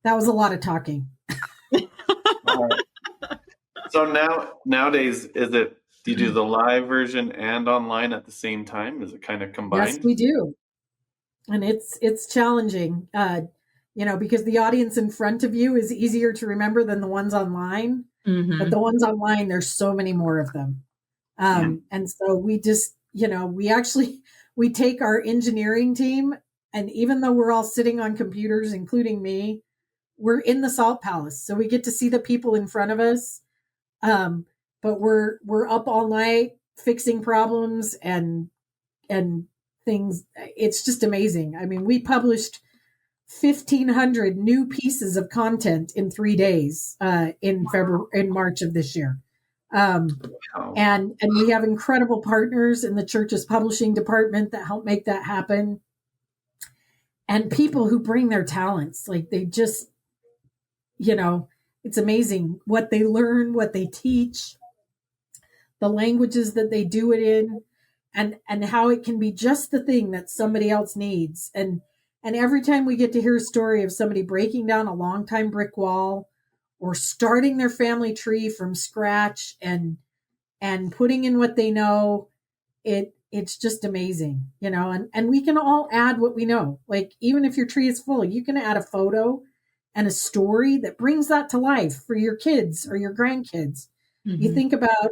that was a lot of talking. So nowadays, do you do the live version and online at the same time? Is it kind of combined? Yes, we do. And it's challenging, because the audience in front of you is easier to remember than the ones online. But the ones online, there's so many more of them. And so we just, we take our engineering team, and even though we're all sitting on computers, including me, we're in the Salt Palace. So we get to see the people in front of us. But we're up all night fixing problems and things. It's just amazing. I mean, we published 1,500 new pieces of content in 3 days in March of this year. And we have incredible partners in the church's publishing department that help make that happen. And people who bring their talents, like they just, it's amazing what they learn, what they teach, the languages that they do it in, and how it can be just the thing that somebody else needs. And every time we get to hear a story of somebody breaking down a longtime brick wall or starting their family tree from scratch and putting in what they know, it's just amazing, and we can all add what we know. Like, even if your tree is full, you can add a photo and a story that brings that to life for your kids or your grandkids. You think about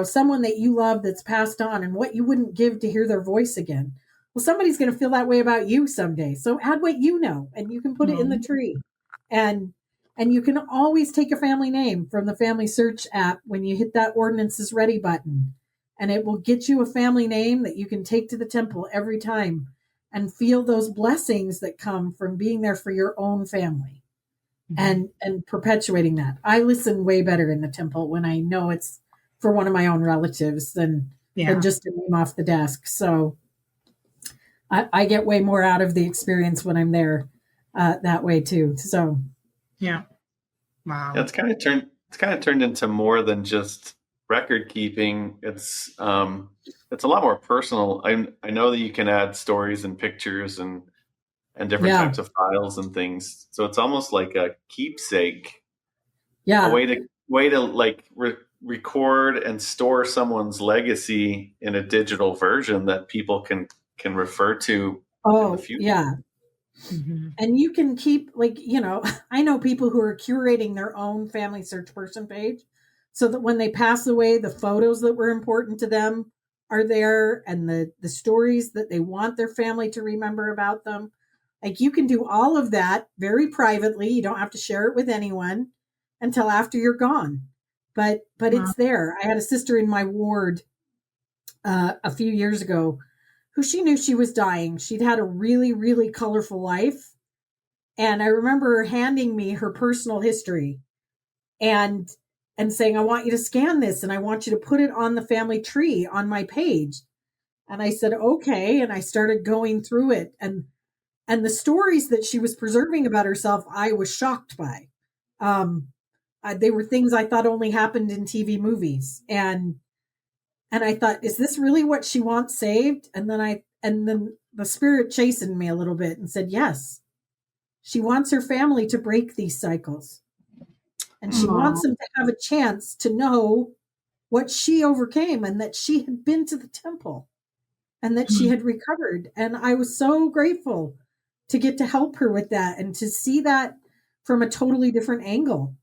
someone that you love that's passed on and what you wouldn't give to hear their voice again. Well, somebody's going to feel that way about you someday. So add what you know, and you can put it in the tree. And you can always take a family name from the family search app when you hit that ordinance is ready button. And it will get you a family name that you can take to the temple every time and feel those blessings that come from being there for your own family and perpetuating that. I listen way better in the temple when I know it's for one of my own relatives than just a name off the desk. So I get way more out of the experience when I'm there that way too. So yeah. Wow. It's kind of turned into more than just record keeping. It's a lot more personal. I know that you can add stories and pictures and different types of files and things. So it's almost like a keepsake. Yeah. A way to like record and store someone's legacy in a digital version that people can refer to in the future. Yeah. And you can keep, like, I know people who are curating their own family search person page so that when they pass away, the photos that were important to them are there and the stories that they want their family to remember about them. Like, you can do all of that very privately. You don't have to share it with anyone until after you're gone. But it's there. I had a sister in my ward a few years ago who she knew she was dying. She'd had a really, really colorful life. And I remember her handing me her personal history and saying, I want you to scan this and I want you to put it on the family tree on my page. And I said, okay. And I started going through it. And the stories that she was preserving about herself, I was shocked by. They were things I thought only happened in TV movies. And I thought, is this really what she wants saved? And then the spirit chastened me a little bit and said, yes, she wants her family to break these cycles. And she wants them to have a chance to know what she overcame and that she had been to the temple and that she had recovered. And I was so grateful to get to help her with that and to see that from a totally different angle.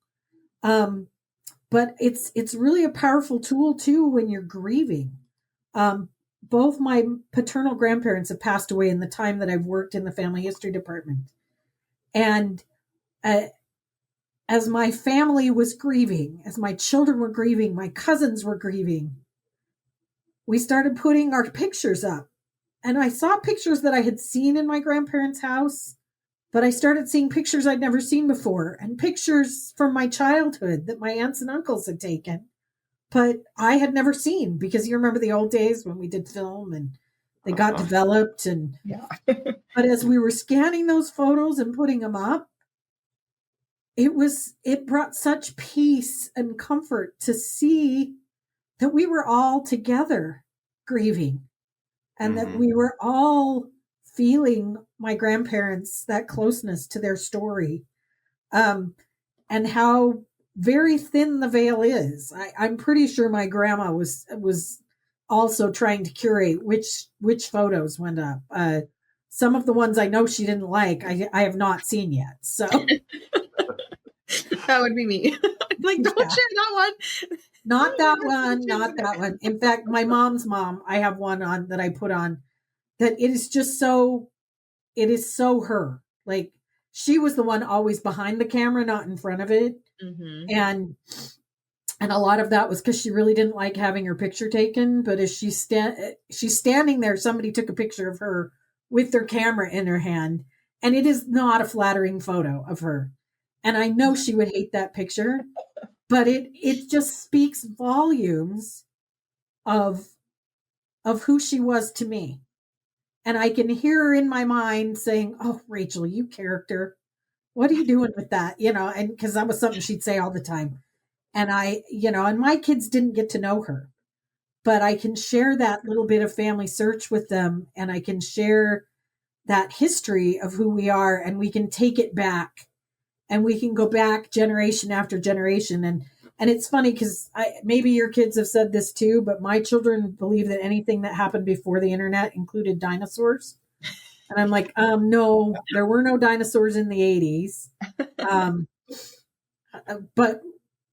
But it's really a powerful tool too when you're grieving. Both my paternal grandparents have passed away in the time that I've worked in the family history department. And as my family was grieving, as my children were grieving, my cousins were grieving, we started putting our pictures up. And I saw pictures that I had seen in my grandparents' house, but I started seeing pictures I'd never seen before and pictures from my childhood that my aunts and uncles had taken, but I had never seen, because you remember the old days when we did film and they got developed. And but as we were scanning those photos and putting them up, it brought such peace and comfort to see that we were all together grieving and that we were all feeling my grandparents, that closeness to their story, and how very thin the veil is. I'm pretty sure my grandma was also trying to curate which photos went up. Some of the ones I know she didn't like, I have not seen yet. So that would be me. Like, don't share that one. Not that one. Not that one. In fact, my mom's mom, I have one on that I put on that it is so her. Like, she was the one always behind the camera, not in front of it. And a lot of that was because she really didn't like having her picture taken. But as she's standing there, somebody took a picture of her with their camera in her hand. And it is not a flattering photo of her. And I know she would hate that picture, but it just speaks volumes of who she was to me. And I can hear her in my mind saying, oh, Rachel, you character, what are you doing with that? And because that was something she'd say all the time. And and my kids didn't get to know her, but I can share that little bit of family search with them. And I can share that history of who we are, and we can take it back. And we can go back generation after generation. And it's funny because maybe your kids have said this too, but my children believe that anything that happened before the internet included dinosaurs. And I'm like, no, there were no dinosaurs in the 80s. But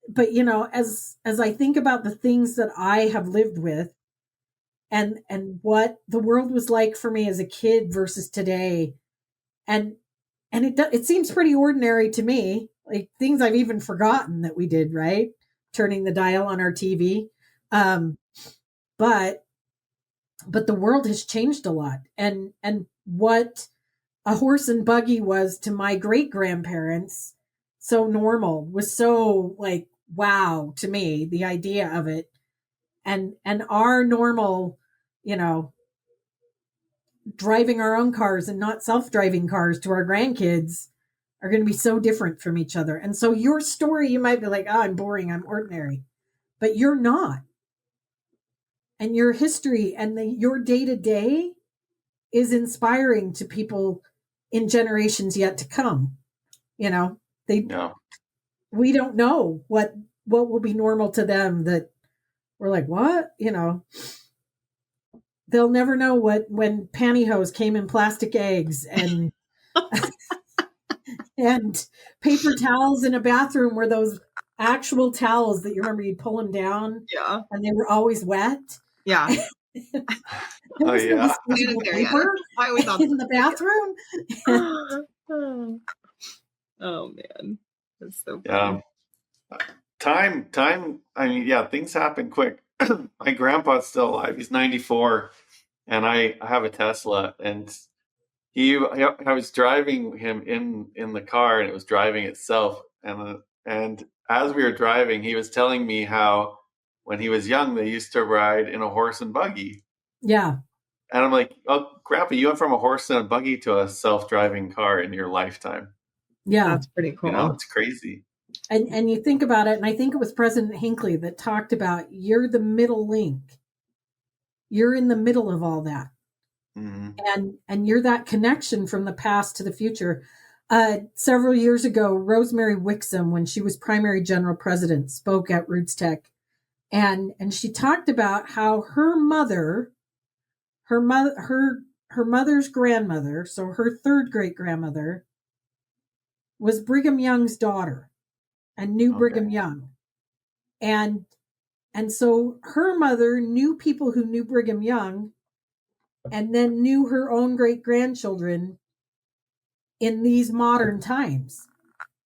but as I think about the things that I have lived with, and what the world was like for me as a kid versus today, and it seems pretty ordinary to me, like things I've even forgotten that we did, right? Turning the dial on our TV. Um, but the world has changed a lot, and what a horse and buggy was to my great grandparents, so normal, was so like wow to me, the idea of it, and our normal, you know driving our own cars and not self-driving cars to our grandkids are going to be so different from each other. And so your story, you might be like, oh, I'm boring, I'm ordinary, but you're not. And your history and your day-to-day is inspiring to people in generations yet to come. Yeah. We don't know what will be normal to them, that we're like, what? They'll never know when pantyhose came in plastic eggs, and and paper towels in a bathroom were those actual towels that you remember you'd pull them down, Yeah. and they were always wet. Yeah. Oh, yeah. Disposable Sanitary, yeah. paper I always thought in the bathroom. Oh man, that's so Yeah. funny. Time. I mean, yeah, things happen quick. My grandpa's still alive. He's 94, and I have a Tesla, and I was driving him in the car, and it was driving itself. And as we were driving, he was telling me how when he was young, they used to ride in a horse and buggy. Yeah. And I'm like, oh, Grandpa, you went from a horse and a buggy to a self-driving car in your lifetime. Yeah. That's pretty cool. It's crazy. And you think about it, and I think it was President Hinckley that talked about, you're the middle link. You're in the middle of all that. Mm-hmm. And you're that connection from the past to the future. Several years ago, Rosemary Wixom, when she was primary general president, spoke at RootsTech, and she talked about how her mother's grandmother, so her third great grandmother, was Brigham Young's daughter and knew Brigham Young, and so her mother knew people who knew Brigham Young, and then knew her own great grandchildren in these modern times.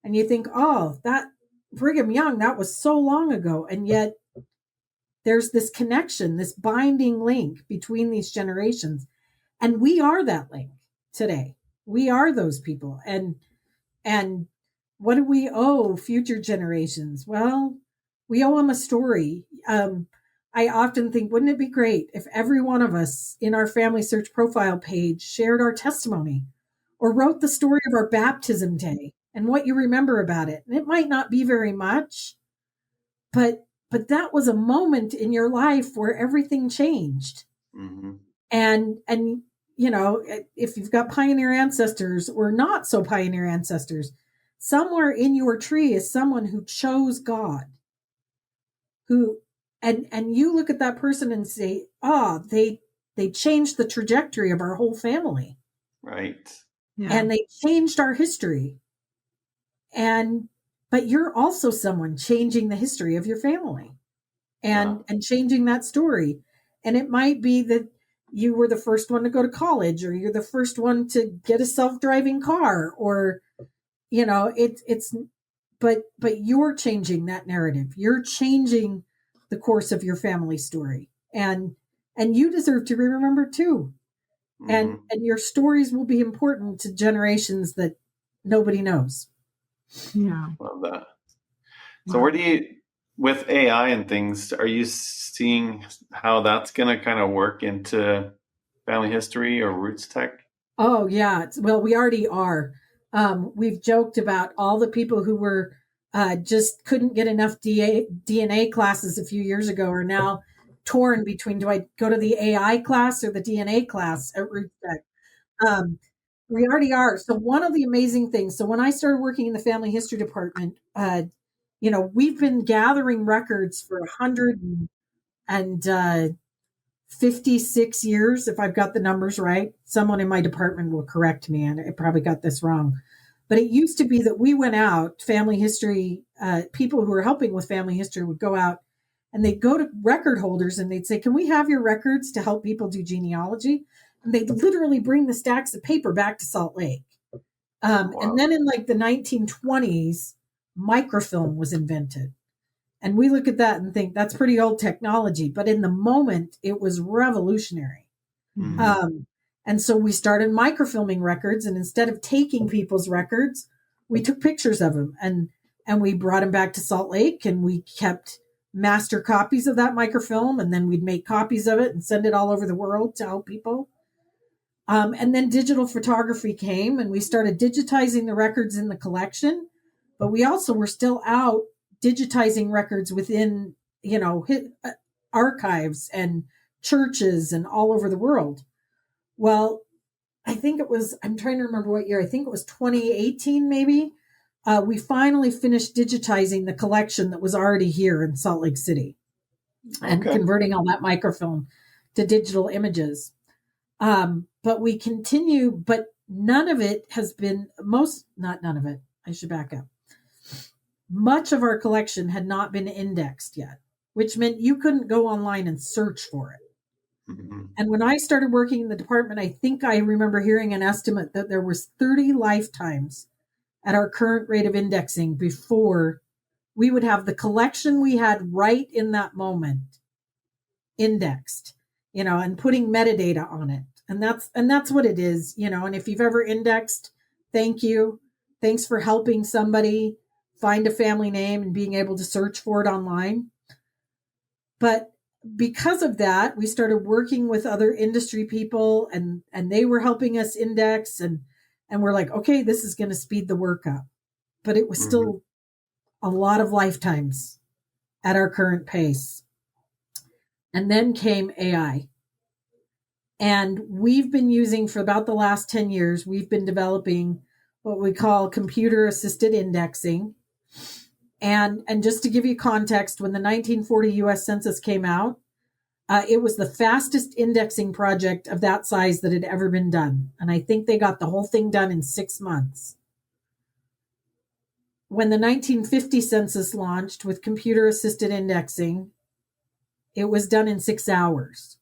And you think, oh, that Brigham Young, that was so long ago. And yet there's this connection, this binding link between these generations. And we are that link today. We are those people. And what do we owe future generations? Well, we owe them a story. I often think, wouldn't it be great if every one of us in our Family Search profile page shared our testimony or wrote the story of our baptism day and what you remember about it? And it might not be very much, but that was a moment in your life where everything changed. Mm-hmm. And if you've got pioneer ancestors or not so pioneer ancestors, somewhere in your tree is someone who chose God, and you look at that person and say, they changed the trajectory of our whole family. Right. Yeah. And they changed our history. But you're also someone changing the history of your family and changing that story. And it might be that you were the first one to go to college, or you're the first one to get a self-driving car, or, but you're changing that narrative. You're changing the course of your family story, and you deserve to be remembered too. Mm-hmm. And your stories will be important to generations that nobody knows. Yeah. Love that. So where do you, with AI and things, are you seeing how that's going to kind of work into family history or RootsTech? Oh, yeah. Well, we already are. We've joked about all the people who were just couldn't get enough DNA classes a few years ago are now torn between, do I go to the AI class or the DNA class at RootsTech? We already are. So one of the amazing things, so when I started working in the family history department, we've been gathering records for 156 years, if I've got the numbers right. Someone in my department will correct me, and I probably got this wrong. But it used to be that we went out, family history, people who were helping with family history would go out and they'd go to record holders and they'd say, can we have your records to help people do genealogy? And they'd literally bring the stacks of paper back to Salt Lake. Wow. And then in like the 1920s, microfilm was invented. And we look at that and think that's pretty old technology. But in the moment, it was revolutionary. Mhm. And so we started microfilming records. And instead of taking people's records, we took pictures of them and we brought them back to Salt Lake and we kept master copies of that microfilm. And then we'd make copies of it and send it all over the world to help people. And then digital photography came and we started digitizing the records in the collection. But we also were still out digitizing records within, archives and churches and all over the world. Well, I'm trying to remember what year, I think it was 2018 maybe. We finally finished digitizing the collection that was already here in Salt Lake City and converting all that microfilm to digital images. But we continue, but none of it has been, not none of it, I should back up. Much of our collection had not been indexed yet, which meant you couldn't go online and search for it. Mhm. And when I started working in the department, I think I remember hearing an estimate that there was 30 lifetimes at our current rate of indexing before we would have the collection we had right in that moment indexed, and putting metadata on it. And that's what it is, and if you've ever indexed, thank you. Thanks for helping somebody find a family name and being able to search for it online. But because of that, we started working with other industry people and they were helping us index and we're like, okay, this is going to speed the work up. But it was still a lot of lifetimes at our current pace. And then came AI. And we've been using for about the last 10 years, we've been developing what we call computer assisted indexing. And just to give you context, when the 1940 US Census came out, it was the fastest indexing project of that size that had ever been done. And I think they got the whole thing done in 6 months. When the 1950 census launched with computer assisted indexing, it was done in 6 hours.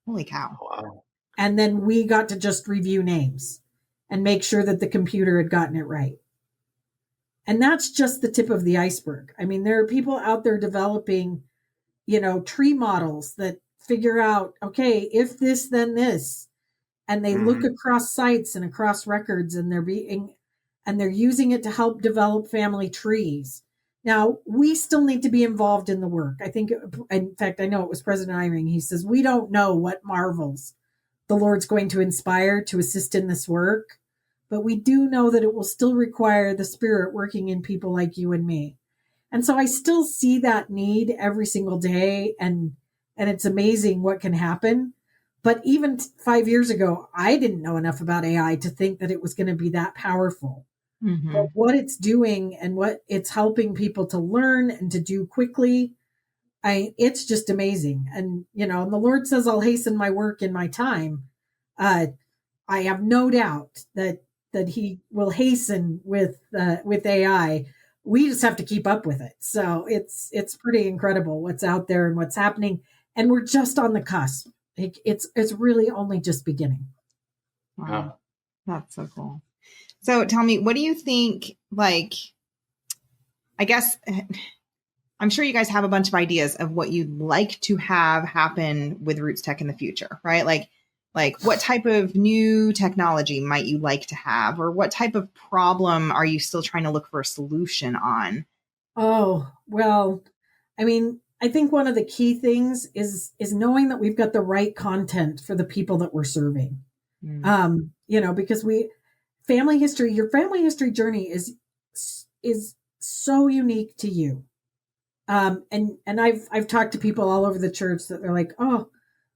Holy cow. Wow. And then we got to just review names and make sure that the computer had gotten it right. And that's just the tip of the iceberg. I mean, there are people out there developing, tree models that figure out, okay, if this, then this. And they look across sites and across records and they're using it to help develop family trees. Now, we still need to be involved in the work. I think, in fact, I know it was President Eyring. He says, we don't know what marvels the Lord's going to inspire to assist in this work, but we do know that it will still require the Spirit working in people like you and me. And so I still see that need every single day, and it's amazing what can happen. But even 5 years ago, I didn't know enough about AI to think that it was going to be that powerful. Mm-hmm. But what it's doing and what it's helping people to learn and to do quickly, it's just amazing. And, and the Lord says, I'll hasten my work in my time. I have no doubt that he will hasten with AI. We just have to keep up with it. So it's pretty incredible what's out there and what's happening. And we're just on the cusp. It's really only just beginning. Wow. That's so cool. So tell me, what do you think, I guess, I'm sure you guys have a bunch of ideas of what you'd like to have happen with RootsTech in the future, right? Like what type of new technology might you like to have, or what type of problem are you still trying to look for a solution on? Oh, well, I mean, I think one of the key things is knowing that we've got the right content for the people that we're serving. Because your family history journey is so unique to you. And I've talked to people all over the church that they're like, oh,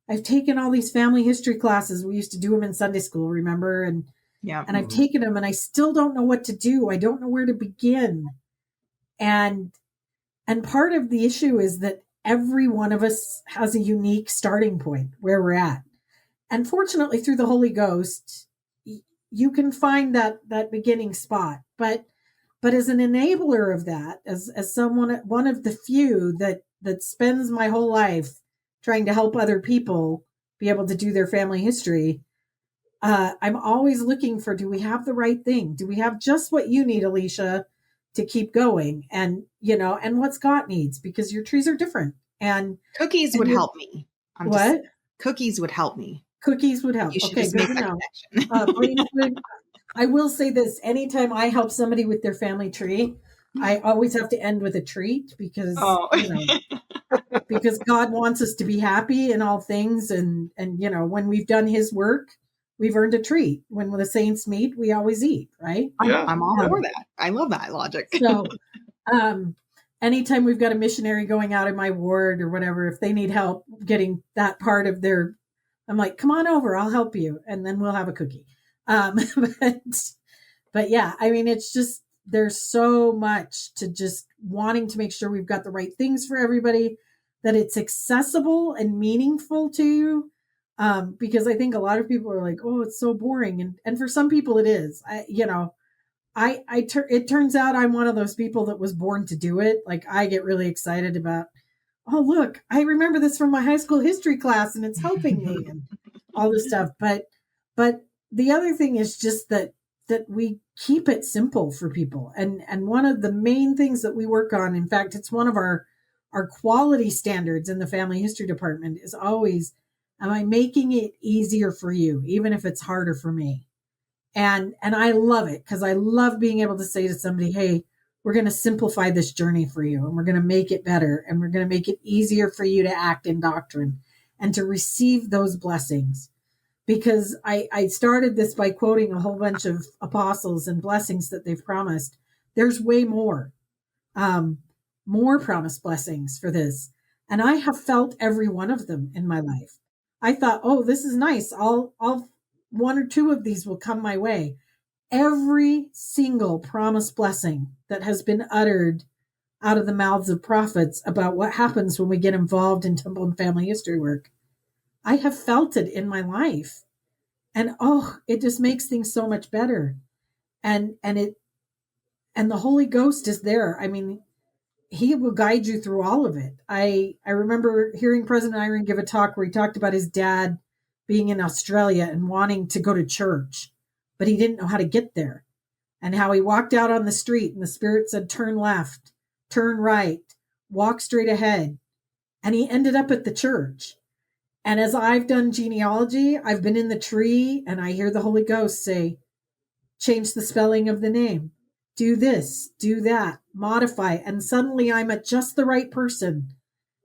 I've taken all these family history classes. We used to do them in Sunday school, remember? And I've taken them and I still don't know what to do. I don't know where to begin. And part of the issue is that every one of us has a unique starting point where we're at. And fortunately, through the Holy Ghost, you can find that beginning spot. But as an enabler of that, as someone, one of the few that spends my whole life trying to help other people be able to do their family history, I'm always looking for, do we have the right thing? Do we have just what you need, Alicia, to keep going? And, and what Scott needs, because your trees are different. And cookies would help me. Cookies would help me. Cookies would help. You should Okay, just good make to that know. connection. I will say this: anytime I help somebody with their family tree, I always have to end with a treat, because because God wants us to be happy in all things, and when we've done His work, we've earned a treat. When the saints meet, we always eat, right? Yeah. I'm all for that. I love that logic. So, anytime we've got a missionary going out in my ward or whatever, if they need help getting that part of their, I'm like, come on over, I'll help you, and then we'll have a cookie. But yeah, I mean, it's just, there's so much to just wanting to make sure we've got the right things for everybody, that it's accessible and meaningful to you. Because I think a lot of people are like, oh, it's so boring. And for some people it is. It turns out I'm one of those people that was born to do it. Like, I get really excited about, oh, look, I remember this from my high school history class and it's helping me and all this stuff. But the other thing is just that we keep it simple for people. And one of the main things that we work on, in fact, it's one of our quality standards in the family history department, is always, am I making it easier for you, even if it's harder for me? And I love it, because I love being able to say to somebody, hey, we're going to simplify this journey for you, and we're going to make it better, and we're going to make it easier for you to act in doctrine and to receive those blessings. Because I started this by quoting a whole bunch of apostles and blessings that they've promised. There's way more promised blessings for this. And I have felt every one of them in my life. I thought, oh, this is nice. I'll one or two of these will come my way. Every single promised blessing that has been uttered out of the mouths of prophets about what happens when we get involved in temple and family history work, I have felt it in my life. And it just makes things so much better. And the Holy Ghost is there. I mean, He will guide you through all of it. I remember hearing President Eyring give a talk where he talked about his dad being in Australia and wanting to go to church, but he didn't know how to get there. And how he walked out on the street and the Spirit said, turn left, turn right, walk straight ahead. And he ended up at the church. And as I've done genealogy, I've been in the tree and I hear the Holy Ghost say, change the spelling of the name, do this, do that, modify. And suddenly I'm at just the right person.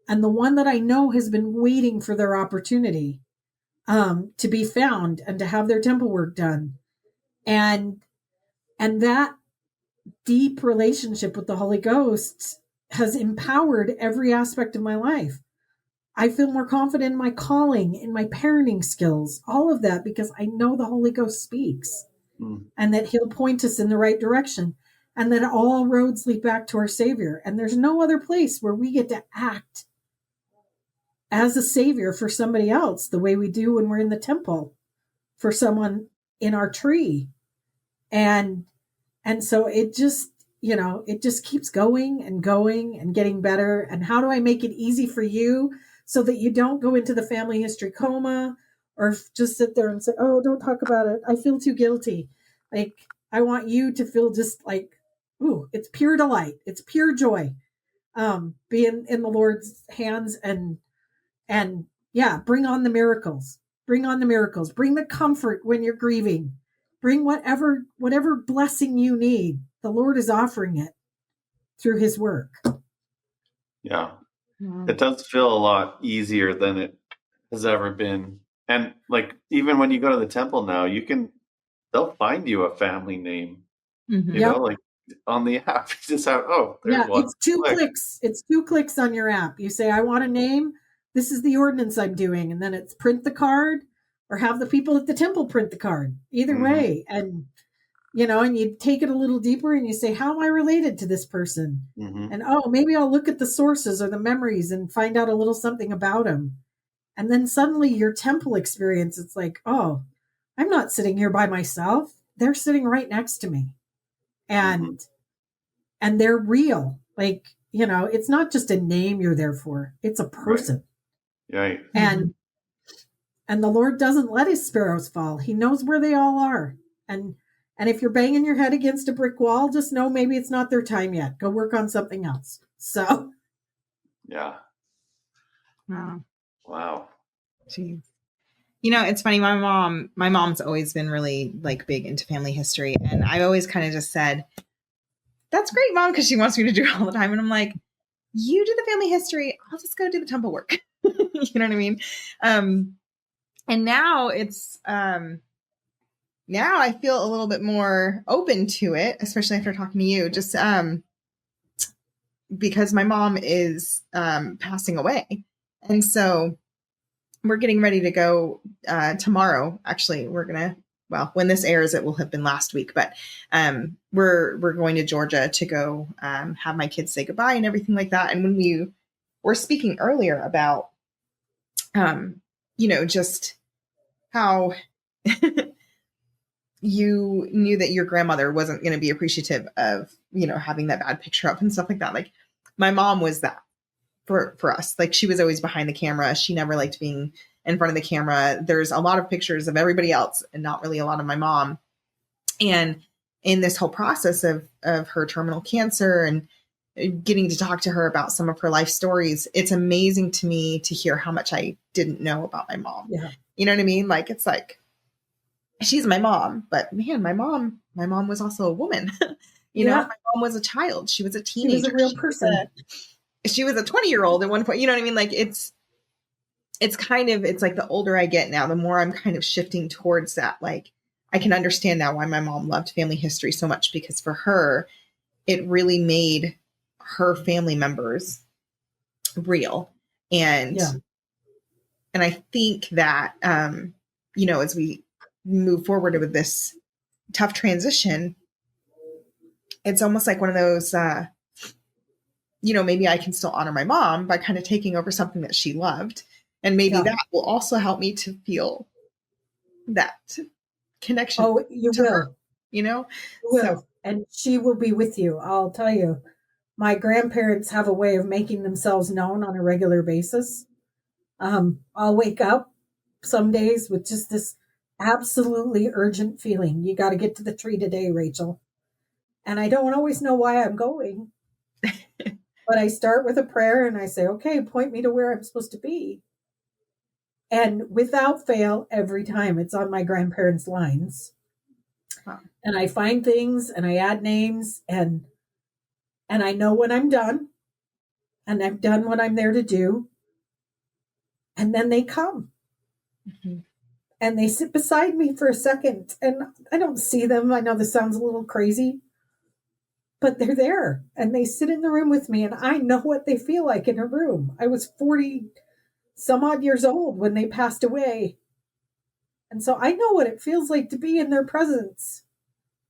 And the one that I know has been waiting for their opportunity to be found and to have their temple work done. And that deep relationship with the Holy Ghost has empowered every aspect of my life. I feel more confident in my calling, in my parenting skills, all of that, because I know the Holy Ghost speaks and that He'll point us in the right direction, and that all roads lead back to our Savior. And there's no other place where we get to act as a Savior for somebody else the way we do when we're in the temple for someone in our tree. And so it just, it just keeps going and going and getting better. And how do I make it easy for you so that you don't go into the family history coma or just sit there and say, oh, don't talk about it, I feel too guilty. Like, I want you to feel just like, ooh, it's pure delight. It's pure joy. Being in the Lord's hands and yeah, bring on the miracles. Bring on the miracles. Bring the comfort when you're grieving. Bring whatever blessing you need. The Lord is offering it through His work. Yeah. It does feel a lot easier than it has ever been. And like, even when you go to the temple now, they'll find you a family name, you know, like on the app. You just have, there's one. It's two clicks. It's 2 clicks on your app. You say, I want a name. This is the ordinance I'm doing. And then it's print the card or have the people at the temple print the card. Either way. And, and you take it a little deeper and you say, how am I related to this person? And, maybe I'll look at the sources or the memories and find out a little something about them. And then suddenly your temple experience, it's like, I'm not sitting here by myself. they're sitting right next to me, and they're real. Like, it's not just a name you're there for. It's a person. Right. And the Lord doesn't let his sparrows fall. He knows where they all are. And if you're banging your head against a brick wall, just know maybe it's not their time yet. Go work on something else. So. Yeah. Wow. Jeez. It's funny. My mom's always been really like big into family history. And I always kind of just said, that's great, Mom, because she wants me to do it all the time. And I'm like, you do the family history. I'll just go do the temple work. You know what I mean? And now it's, now I feel a little bit more open to it, especially after talking to you, just because my mom is passing away. And so we're getting ready to go tomorrow. Actually, we're going to, when this airs, it will have been last week, but we're going to Georgia to go have my kids say goodbye and everything like that. And when we were speaking earlier about, just how you knew that your grandmother wasn't going to be appreciative of, having that bad picture up and stuff like that. Like my mom was that for us. Like she was always behind the camera. She never liked being in front of the camera. There's a lot of pictures of everybody else and not really a lot of my mom. And in this whole process of her terminal cancer and getting to talk to her about some of her life stories, it's amazing to me to hear how much I didn't know about my mom. Yeah. You know what I mean? Like, it's like, she's my mom, but man, my mom was also a woman. My mom was a child. She was a teenager. She was a real person. She was a 20-year-old at one point. You know what I mean? Like it's like the older I get now, the more I'm kind of shifting towards that. Like I can understand now why my mom loved family history so much, because for her, it really made her family members real. And I think that, as we move forward with this tough transition, it's almost like one of those, maybe I can still honor my mom by kind of taking over something that she loved. And maybe that will also help me to feel that connection. Oh, you will. Her, You will. So. And she will be with you. I'll tell you, my grandparents have a way of making themselves known on a regular basis. I'll wake up some days with just this absolutely urgent feeling. You got to get to the tree today, Rachel. And I don't always know why I'm going. But I start with a prayer and I say, okay, point me to where I'm supposed to be. And without fail, every time it's on my grandparents' lines. Huh. And I find things and I add names and I know when I'm done. And I've done what I'm there to do. And then they come. Mm-hmm. And they sit beside me for a second. And I don't see them. I know this sounds a little crazy. But they're there. And they sit in the room with me. And I know what they feel like in a room. I was 40 some odd years old when they passed away. And so I know what it feels like to be in their presence.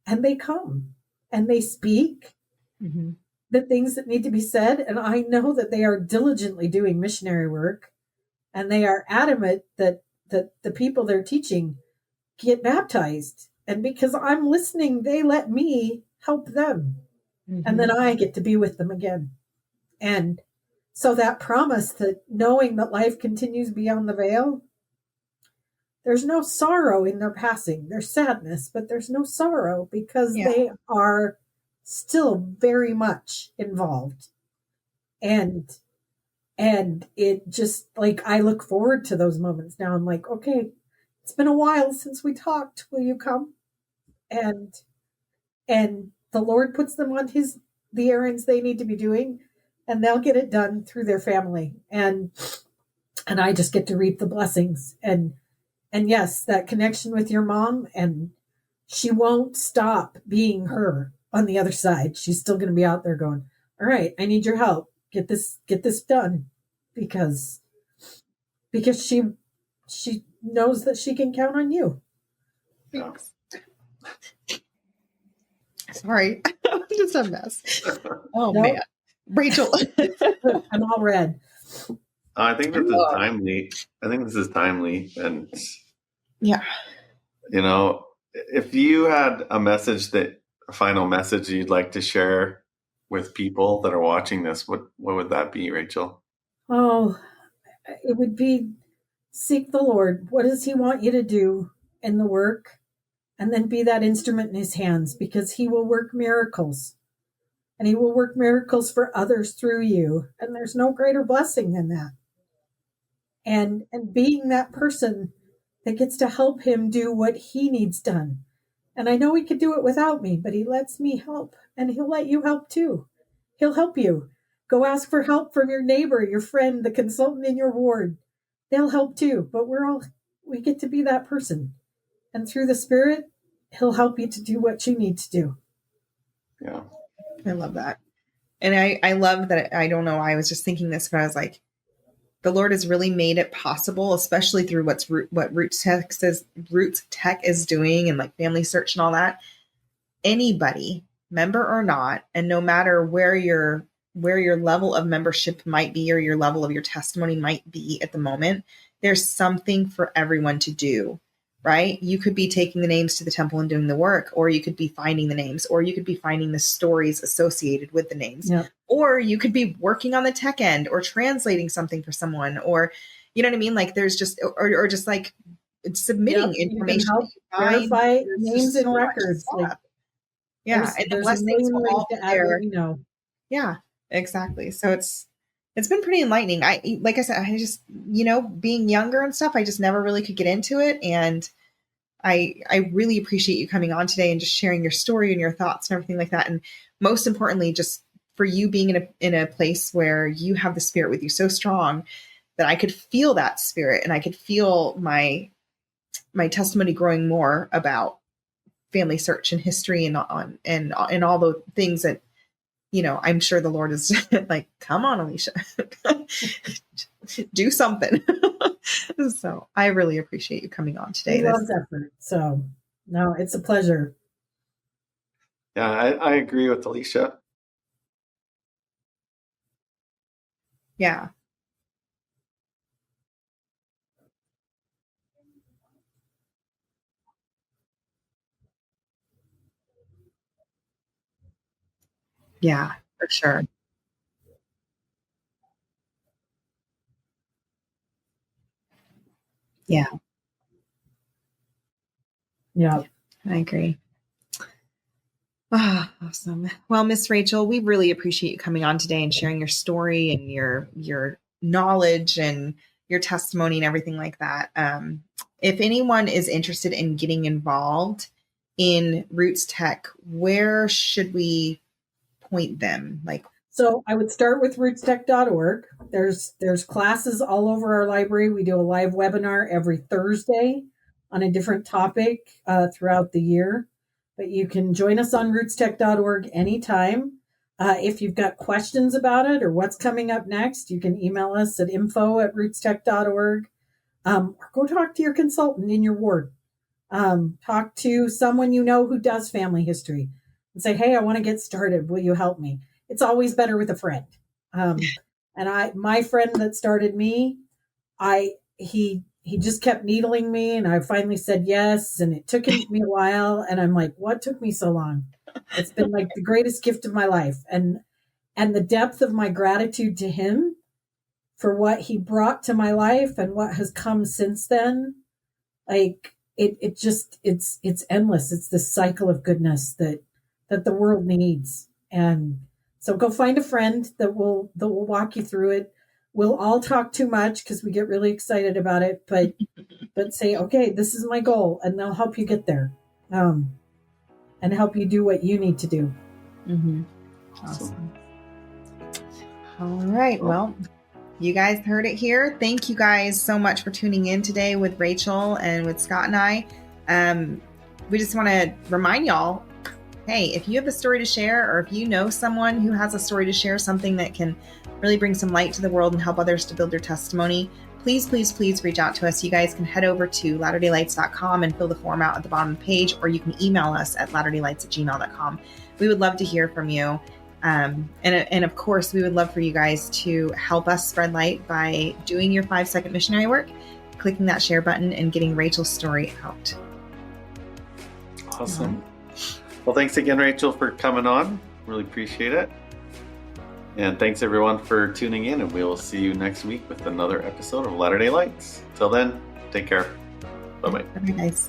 And they come. And they speak. Mm-hmm. The things that need to be said. And I know that they are diligently doing missionary work. And they are adamant that the people they're teaching get baptized. And because I'm listening, they let me help them. Mm-hmm. And then I get to be with them again. And so that promise that knowing that life continues beyond the veil, there's no sorrow in their passing. There's sadness, but there's no sorrow because they are still very much involved. And it just, like, I look forward to those moments now. I'm like, okay, it's been a while since we talked. Will you come? And the Lord puts them on the errands they need to be doing, and they'll get it done through their family. And I just get to reap the blessings. And yes, that connection with your mom, and she won't stop being her on the other side. She's still going to be out there going, all right, I need your help. Get this done, because she knows that she can count on you. Thanks. Sorry, I'm just a mess. Oh man, Rachel, I'm all red. I think this is timely. And If you had a final message you'd like to share with people that are watching this, what would that be, Rachel? Oh, it would be seek the Lord. What does he want you to do in the work? And then be that instrument in his hands, because he will work miracles. And he will work miracles for others through you. And there's no greater blessing than that. And being that person that gets to help him do what he needs done. And I know he could do it without me, but he lets me help, and he'll let you help too. He'll help you. Go ask for help from your neighbor, your friend, the consultant in your ward. They'll help too, but we get to be that person. And through the Spirit, he'll help you to do what you need to do. Yeah. I love that. And I love that. I don't know. I was just thinking this, but I was like, the Lord has really made it possible, especially through what RootsTech is doing, and like Family Search and all that. Anybody, member or not, and no matter where your level of membership might be or your level of your testimony might be at the moment, there's something for everyone to do, right? You could be taking the names to the temple and doing the work, or you could be finding the names, or you could be finding the stories associated with the names. Yeah. Or you could be working on the tech end or translating something for someone, or, you know what I mean? Like there's just, or just like submitting information. You can help verify names and records. Yeah. And the blessings will all be there. Yeah, exactly. So it's been pretty enlightening. Like I said, I just, being younger and stuff, I just never really could get into it. And I really appreciate you coming on today and just sharing your story and your thoughts and everything like that. And most importantly, just for you being in a place where you have the Spirit with you so strong that I could feel that Spirit, and I could feel my testimony growing more about Family Search and history and all the things that, I'm sure the Lord is like, come on, Alicia, do something. So I really appreciate you coming on today. He loves effort. So no, it's a pleasure. Yeah, I agree with Alicia. Yeah. Yeah, for sure. Yeah. Yeah. I agree. Awesome. Well, Miss Rachel, we really appreciate you coming on today and sharing your story and your knowledge and your testimony and everything like that. If anyone is interested in getting involved in RootsTech, where should we point them? So I would start with rootstech.org. There's classes all over our library. We do a live webinar every Thursday on a different topic throughout the year. But you can join us on rootstech.org anytime. If you've got questions about it or what's coming up next, you can email us at info@rootstech.org. Or go talk to your consultant in your ward. Talk to someone who does family history and say, hey, I want to get started. Will you help me? It's always better with a friend. And my friend that started me, he just kept needling me, and I finally said yes. And it took me a while. And I'm like, what took me so long? It's been like the greatest gift of my life. And the depth of my gratitude to him for what he brought to my life and what has come since then. Like it's endless. It's this cycle of goodness that the world needs. And so go find a friend that will walk you through it. We'll all talk too much because we get really excited about it, but say, okay, this is my goal, and they'll help you get there, and help you do what you need to do. Mm-hmm. Awesome. All right. Well, you guys heard it here. Thank you guys so much for tuning in today with Rachel and with Scott and I. We just want to remind y'all, hey, if you have a story to share, or if you know someone who has a story to share, something that can really bring some light to the world and help others to build their testimony, please reach out to us. You guys can head over to latterdaylights.com and fill the form out at the bottom of the page, or you can email us at latterdaylights@gmail.com. We would love to hear from you. And of course, we would love for you guys to help us spread light by doing your 5-second missionary work, clicking that share button, and getting Rachel's story out. Awesome. Well, thanks again, Rachel, for coming on. Really appreciate it. And thanks everyone for tuning in, and we will see you next week with another episode of Latter-day Lights. Till then, take care. Bye-bye. Very nice.